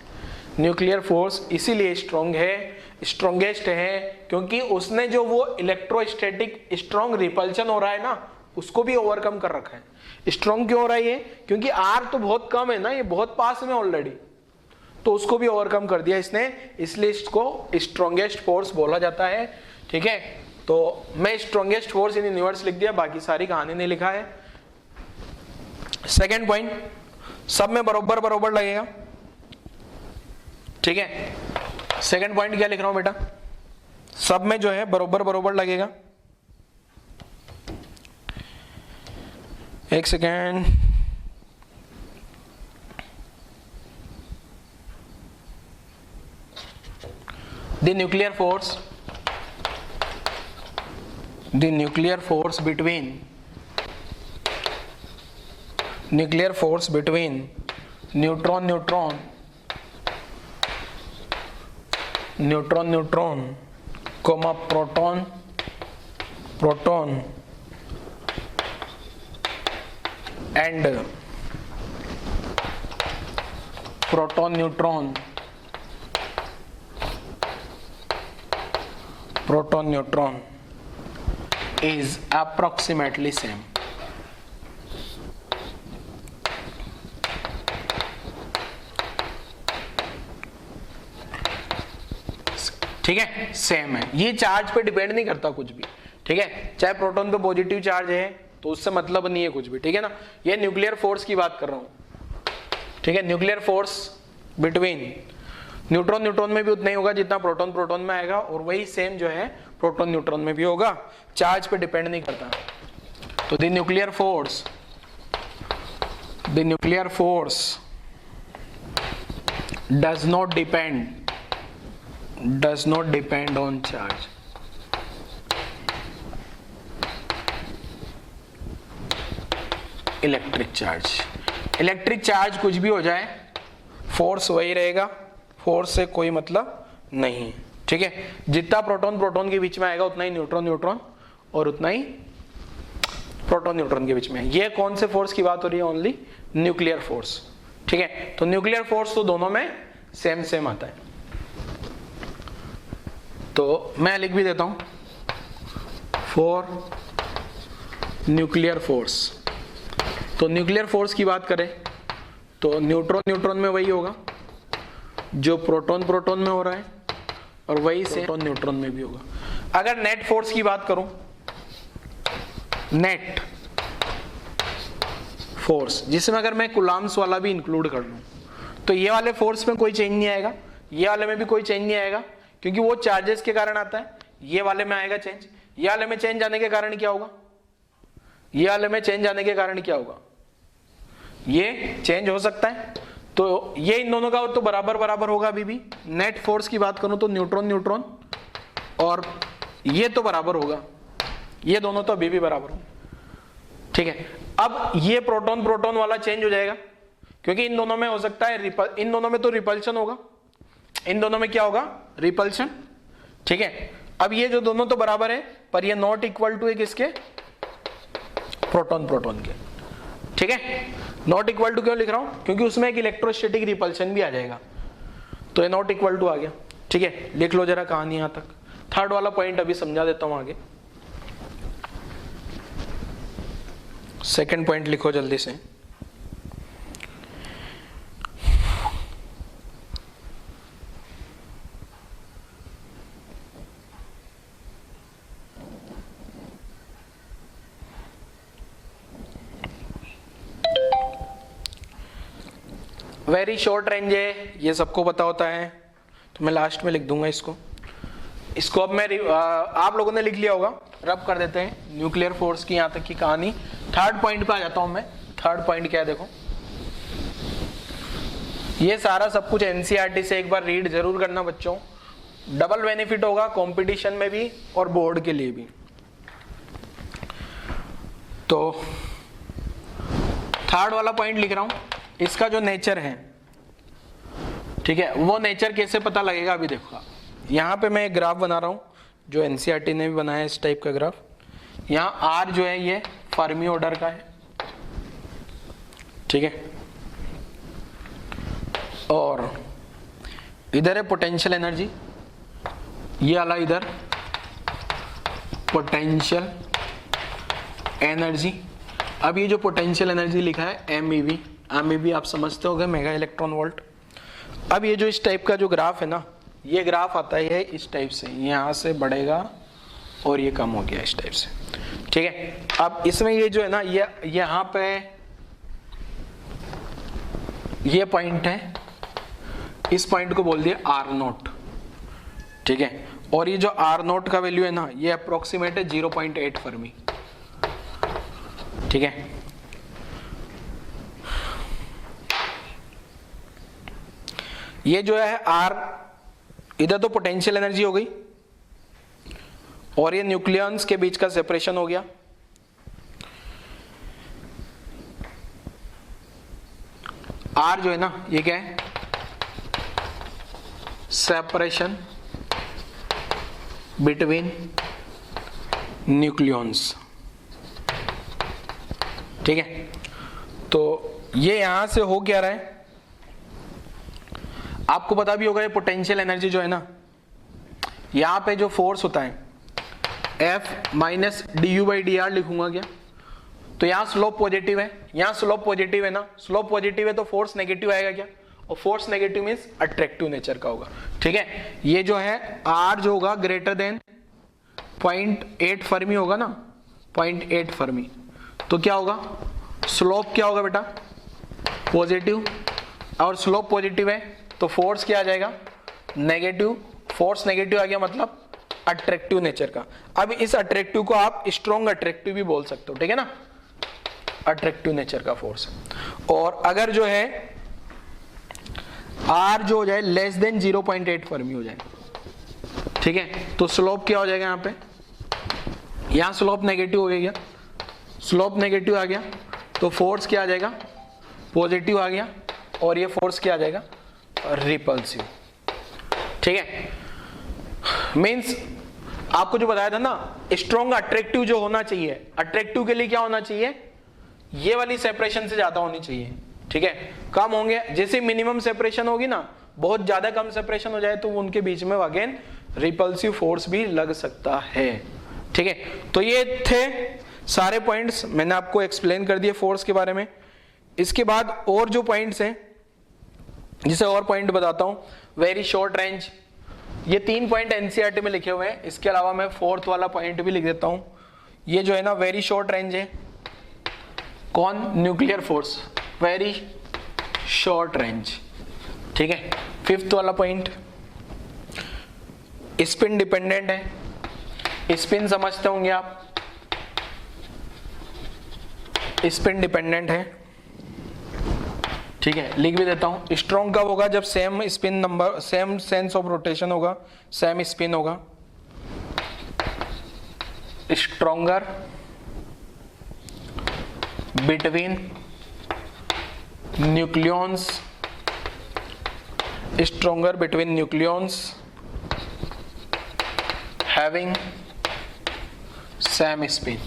न्यूक्लियर फोर्स इसीलिए स्ट्रॉन्ग है, स्ट्रॉन्गेस्ट है, क्योंकि उसने जो वो इलेक्ट्रोस्टैटिक स्ट्रॉन्ग रिपल्शन हो रहा है ना, उसको भी ओवरकम कर रखा है। स्ट्रॉन्ग क्यों हो रहा है ये? क्योंकि आर तो बहुत कम है ना, ये बहुत पास में ऑलरेडी, तो उसको भी ओवरकम कर दिया इसने, इसलिए इसको स्ट्रॉन्गेस्ट फोर्स बोला जाता है। ठीक है, तो मैं स्ट्रॉन्गेस्ट फोर्स इन यूनिवर्स लिख दिया, बाकी सारी कहानी नहीं लिखा है। सेकेंड पॉइंट, सब में बरोबर बरोबर लगेगा। ठीक है, सेकेंड पॉइंट क्या लिख रहा हूं बेटा? सब में जो है बरोबर बरोबर लगेगा। एक second, the nuclear force between neutron comma proton and proton neutron is approximately same। ठीक है, सेम है, ये चार्ज पे डिपेंड नहीं करता कुछ भी। ठीक है, चाहे प्रोटॉन पे पॉजिटिव चार्ज है तो उससे मतलब नहीं है कुछ भी। ठीक है ना, ये न्यूक्लियर फोर्स की बात कर रहा हूं। ठीक है, न्यूक्लियर फोर्स बिटवीन न्यूट्रॉन में भी उतना ही होगा जितना प्रोटॉन में आएगा, और वही सेम जो है प्रोटॉन न्यूट्रॉन में भी होगा, चार्ज पे डिपेंड नहीं करता। तो the nuclear force does not depend on charge. Electric charge कुछ भी हो जाए, फोर्स वही रहेगा, फोर्स से कोई मतलब नहीं। ठीक है, जितना प्रोटॉन के बीच में आएगा उतना ही न्यूट्रॉन और उतना ही प्रोटॉन न्यूट्रॉन के बीच में। ये कौन से फोर्स की बात हो रही है? Only nuclear force. ठीक है, तो न्यूक्लियर फोर्स तो दोनों में सेम आता है। तो मैं लिख भी देता हूं, फॉर न्यूक्लियर फोर्स। तो न्यूक्लियर फोर्स की बात करें तो न्यूट्रॉन में वही होगा जो प्रोटॉन में हो रहा है, और वही से न्यूट्रॉन में भी होगा। अगर नेट फोर्स की बात करूं, नेट फोर्स जिसमें अगर मैं कूलम्ब्स वाला भी इंक्लूड कर लूं, तो ये वाले फोर्स में कोई चेंज नहीं आएगा, ये वाले में भी कोई चेंज नहीं आएगा, क्योंकि वो चार्जेस के कारण आता है। ये वाले में आएगा चेंज, ये वाले में चेंज आने के कारण क्या होगा? ये वाले में चेंज आने के कारण क्या होगा? ये चेंज हो सकता है, तो ये इन दोनों का तो बराबर होगा। अभी भी नेट फोर्स की बात करूं तो न्यूट्रॉन और ये तो बराबर होगा, ये दोनों तो अभी भी बराबर होंगे। ठीक है, अब ये प्रोटॉन वाला चेंज हो जाएगा, क्योंकि इन दोनों में हो सकता है इन दोनों में तो रिपल्शन होगा, इन दोनों में क्या होगा? रिपल्शन। ठीक है, अब ये जो दोनों तो बराबर है, पर ये नॉट इक्वल टू है किसके? प्रोटॉन के। ठीक है, नॉट इक्वल टू क्यों लिख रहा हूं? क्योंकि उसमें एक इलेक्ट्रोस्टैटिक रिपल्शन भी आ जाएगा, तो ये नॉट इक्वल टू आ गया। ठीक है, लिख लो जरा कहानी यहां तक। थर्ड वाला पॉइंट अभी समझा देता हूं आगे। सेकंड पॉइंट लिखो जल्दी से। वेरी शॉर्ट रेंज है, ये सबको पता होता है, तो मैं लास्ट में लिख दूंगा इसको। अब मैं आप लोगों ने लिख लिया होगा, रब कर देते हैं न्यूक्लियर फोर्स की यहां तक की कहानी। थर्ड पॉइंट पे आ जाता हूं मैं। थर्ड पॉइंट क्या है देखो, ये सारा सब कुछ एनसीईआरटी से एक बार रीड जरूर करना बच्चों, डबल बेनिफिट होगा कंपटीशन में भी और बोर्ड के लिए भी। तो थर्ड वाला पॉइंट लिख रहा हूं, इसका जो नेचर है, ठीक है, वो नेचर कैसे पता लगेगा अभी देखो। यहां पे मैं एक ग्राफ बना रहा हूं जो एनसीईआरटी ने भी बनाया है, इस टाइप का ग्राफ। यहाँ आर जो है ये फर्मी ऑर्डर का है, ठीक है। और इधर है पोटेंशियल एनर्जी, ये वाला इधर पोटेंशियल एनर्जी। अब ये जो पोटेंशियल एनर्जी लिखा है MeV, MeV आप समझते होंगे मेगा इलेक्ट्रॉन वोल्ट। अब ये जो इस टाइप का जो ग्राफ है ना, ये ग्राफ आता है इस टाइप से, यहाँ से बढ़ेगा और ये कम हो गया इस टाइप से, ठीक है। अब इसमें ये जो है ना, ये यहाँ पे ये पॉइंट है, इस पॉइंट को बोल दिया R0, ठीक है। और ये जो R0 का वैल्यू है ना, ये अप्रोक्सीमेट है 0.8 फर्मी, ठीक है। ये जो है R, इधर तो पोटेंशियल एनर्जी हो गई और ये न्यूक्लियॉन्स के बीच का सेपरेशन हो गया। R जो है ना, ये क्या है, सेपरेशन बिटवीन न्यूक्लियॉन्स, ठीक है। तो ये यहां से हो क्या रहा है, आपको पता भी होगा, ये पोटेंशियल एनर्जी जो है ना, यहां पे जो फोर्स होता है F माइनस du/dr लिखूंगा क्या, तो यहां स्लोप पॉजिटिव है, यहां स्लोप पॉजिटिव है ना, स्लोप पॉजिटिव है तो फोर्स नेगेटिव आएगा क्या, और force negative means attractive nature का होगा, ठीक है। ये जो है R जो होगा ग्रेटर देन 0.8 फर्मी होगा ना, 0.8 फर्मी, तो क्या होगा, स्लोप क्या होगा बेटा, पॉजिटिव, और स्लोप पॉजिटिव है तो फोर्स क्या आ जाएगा, नेगेटिव। फोर्स नेगेटिव आ गया मतलब अट्रैक्टिव नेचर का। अब इस अट्रैक्टिव को आप स्ट्रॉन्ग अट्रैक्टिव भी बोल सकते हो, ठीक है ना, अट्रैक्टिव नेचर का फोर्स। और अगर जो है R जो हो जाए लेस देन 0.8 फर्मी हो जाए, ठीक है, तो स्लोप क्या हो जाएगा, यहाँ पे, यहाँ स्लोप नेगेटिव हो गया, स्लोप नेगेटिव आ गया तो फोर्स क्या आ जाएगा, पॉजिटिव आ गया, और ये फोर्स क्या आ जाएगा, रिपल्सिव, ठीक है। मींस आपको जो बताया था ना, स्ट्रॉन्ग अट्रैक्टिव जो होना चाहिए, अट्रैक्टिव के लिए क्या होना चाहिए, ये वाली सेपरेशन से ज्यादा होनी चाहिए, ठीक है। कम होंगे, जैसे मिनिमम सेपरेशन होगी ना, बहुत ज्यादा कम सेपरेशन हो जाए तो उनके बीच में अगेन रिपल्सिव फोर्स भी लग सकता है, ठीक है। तो ये थे सारे पॉइंट्स, मैंने आपको एक्सप्लेन कर दिए फोर्स के बारे में। इसके बाद और जो पॉइंट्स हैं, जिसे और पॉइंट बताता हूं, वेरी शॉर्ट रेंज, ये 3 पॉइंट एनसीईआरटी में लिखे हुए हैं, इसके अलावा मैं 4th वाला पॉइंट भी लिख देता हूं। ये जो है ना वेरी शॉर्ट रेंज है, कौन, nuclear force, very short range, ठीक है। 5th वाला पॉइंट स्पिन डिपेंडेंट है, स्पिन समझते होंगे आप, स्पिन डिपेंडेंट है, ठीक है, लिख भी देता हूं। स्ट्रॉन्ग कब होगा, जब same spin number, same sense of rotation होगा, सेम स्पिन होगा। Stronger between nucleons, stronger between nucleons having same spin,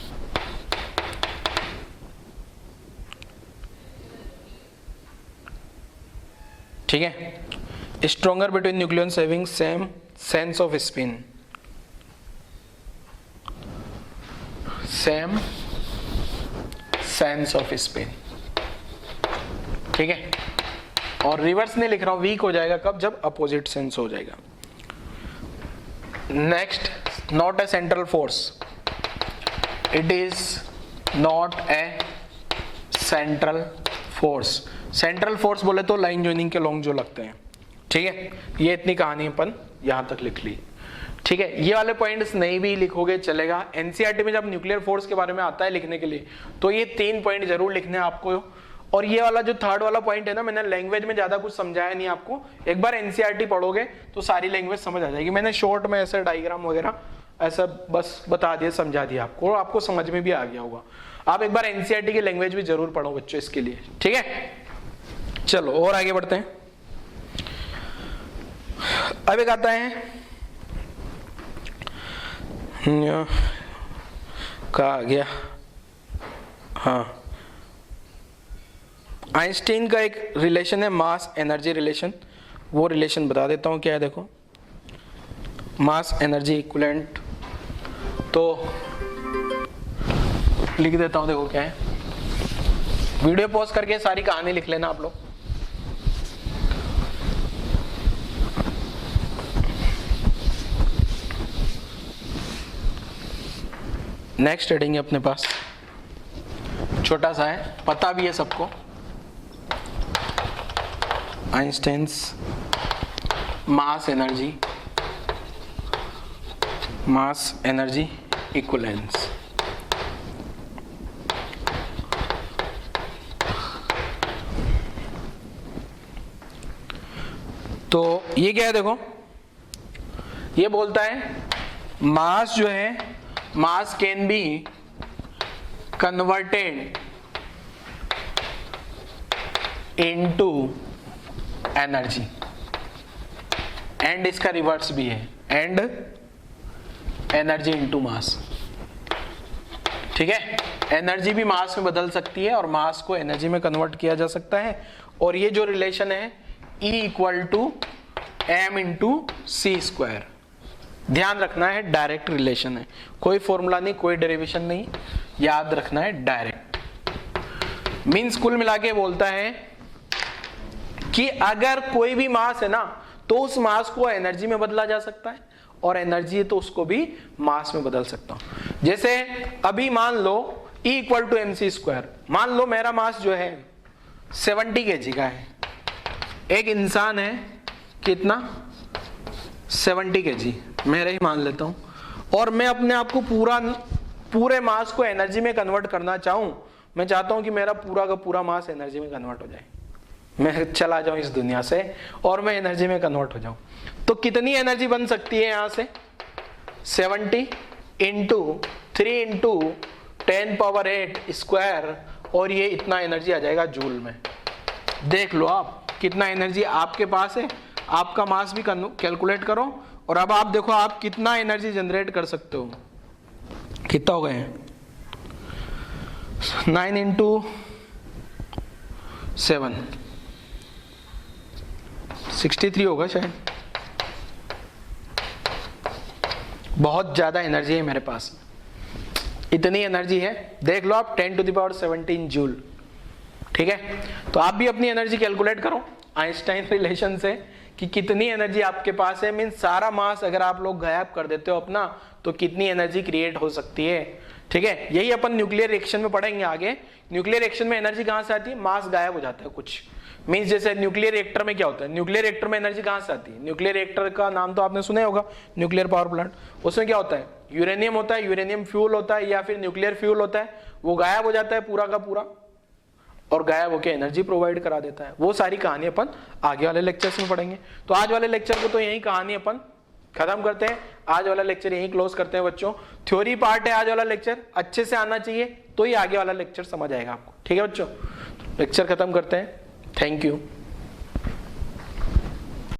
ठीक है। Stronger between nucleons having same sense off spin, same sense off spin, ठीक है। और रिवर्स नहीं लिख रहा हूं, वीक हो जाएगा कब, जब अपोजिट सेंस हो जाएगा। Next, not a central force, it is not a central force. Central force बोले तो लाइन जॉइनिंग के लॉन्ग जो लगते हैं, ठीक है। ये इतनी कहानी अपन यहां तक लिख ली, ठीक है। ये वाले पॉइंट्स नहीं भी लिखोगे चलेगा, एनसीईआरटी में जब न्यूक्लियर फोर्स के बारे में आता है लिखने के लिए, तो ये 3 पॉइंट जरूर लिखने हैं आपको। और ये वाला जो 3rd वाला पॉइंट है ना, मैंने लैंग्वेज में ज्यादा कुछ समझाया नहीं आपको, एक बार एनसीईआरटी पढ़ोगे तो सारी लैंग्वेज समझ आ जाएगी। मैंने शॉर्ट में ऐसे डायग्राम वगैरह ऐसा बस बता दिया, समझा दिया आपको, और आपको समझ में भी आ गया होगा। आप एक बार एनसीईआरटी की लैंग्वेज भी जरूर पढ़ो बच्चों इसके लिए, ठीक है। चलो और आगे बढ़ते हैं। अब एक आता है आपका आ गया, हाँ, आइंस्टीन का एक रिलेशन है मास एनर्जी रिलेशन, वो रिलेशन बता देता हूँ क्या है। देखो मास एनर्जी इक्विवेलेंट, तो लिख देता हूँ, देखो क्या है। वीडियो पॉज करके सारी कहानी लिख लेना आप लोग। नेक्स्ट हेडिंग है अपने पास, छोटा सा है, पता भी है सबको, आइंस्टाइन्स मास एनर्जी इक्विवेलेंस। तो ये क्या है, देखो ये बोलता है मास जो है, मास can be converted into energy, and इसका रिवर्स भी है, एंड एनर्जी इनटू मास। ठीक है, एनर्जी भी मास में बदल सकती है और मास को एनर्जी में कन्वर्ट किया जा सकता है। और ये जो रिलेशन है E equal to m into c square, ध्यान रखना है डायरेक्ट रिलेशन है, कोई फॉर्मूला नहीं, कोई डेरिवेशन नहीं, याद रखना है डायरेक्ट। मीन्स कुल मिला के बोलता है कि अगर कोई भी मास है ना, तो उस मास को एनर्जी में बदला जा सकता है, और एनर्जी है तो उसको भी मास में बदल सकता हूं। जैसे अभी मान लो E equal to m c square, मान लो मेरा मास जो है 70 kg का है, एक इंसान है कितना 70 kg, मेरा ही मान लेता हूं, और मैं अपने आप को पूरे मास को एनर्जी में कन्वर्ट करना चाहूं, मैं चाहता हूं कि मेरा पूरा का पूरा मास एनर्जी में कन्वर्ट हो जाए, मैं चला जाऊं इस दुनिया से और मैं एनर्जी में कन्वर्ट हो जाऊं। तो कितनी एनर्जी बन सकती है यहां से, 70 इंटू 3 इंटू 10⁸ स्क्वायर, और ये इतना एनर्जी आ जाएगा जूल में। देख लो आप कितना एनर्जी आपके पास है, आपका मास भी कैलकुलेट करो, और अब आप देखो आप कितना एनर्जी जनरेट कर सकते हो। कितना हो गए हैं, 9 इंटू 7 63 होगा शायद। बहुत ज्यादा एनर्जी है मेरे पास, इतनी एनर्जी है, देख लो आप 10⁻17 जूल। ठीक है, तो आप भी अपनी एनर्जी कैलकुलेट करो आइंस्टाइन रिलेशन से कि कितनी एनर्जी आपके पास है। मीन्स सारा मास अगर आप लोग गायब कर देते हो अपना, तो कितनी एनर्जी क्रिएट हो सकती है। ठीक है, यही अपन न्यूक्लियर रिएक्शन में पढ़ेंगे आगे। न्यूक्लियर रिएक्शन में एनर्जी कहां से आती है, मास गायब हो जाता है कुछ। मीन्स जैसे न्यूक्लियर रिएक्टर में क्या होता है, न्यूक्लियर रिएक्टर में एनर्जी कहां से आती है, न्यूक्लियर रिएक्टर का नाम तो आपने सुना होगा, न्यूक्लियर पावर प्लांट। उसमें क्या होता है, यूरेनियम होता है, यूरेनियम फ्यूल होता है या फिर न्यूक्लियर फ्यूल होता है, वो गायब हो जाता है पूरा का पूरा, और गायब होकर एनर्जी प्रोवाइड करा देता है। वो सारी कहानी अपन आगे वाले लेक्चर्स में पढ़ेंगे। तो आज वाले लेक्चर को तो यही कहानी अपन खत्म करते हैं, आज वाला लेक्चर यही क्लोज करते हैं बच्चों। थ्योरी पार्ट है आज वाला लेक्चर, अच्छे से आना चाहिए तो ही आगे वाला लेक्चर समझ आएगा आपको। ठीक है बच्चों, लेक्चर खत्म करते हैं, थैंक यू।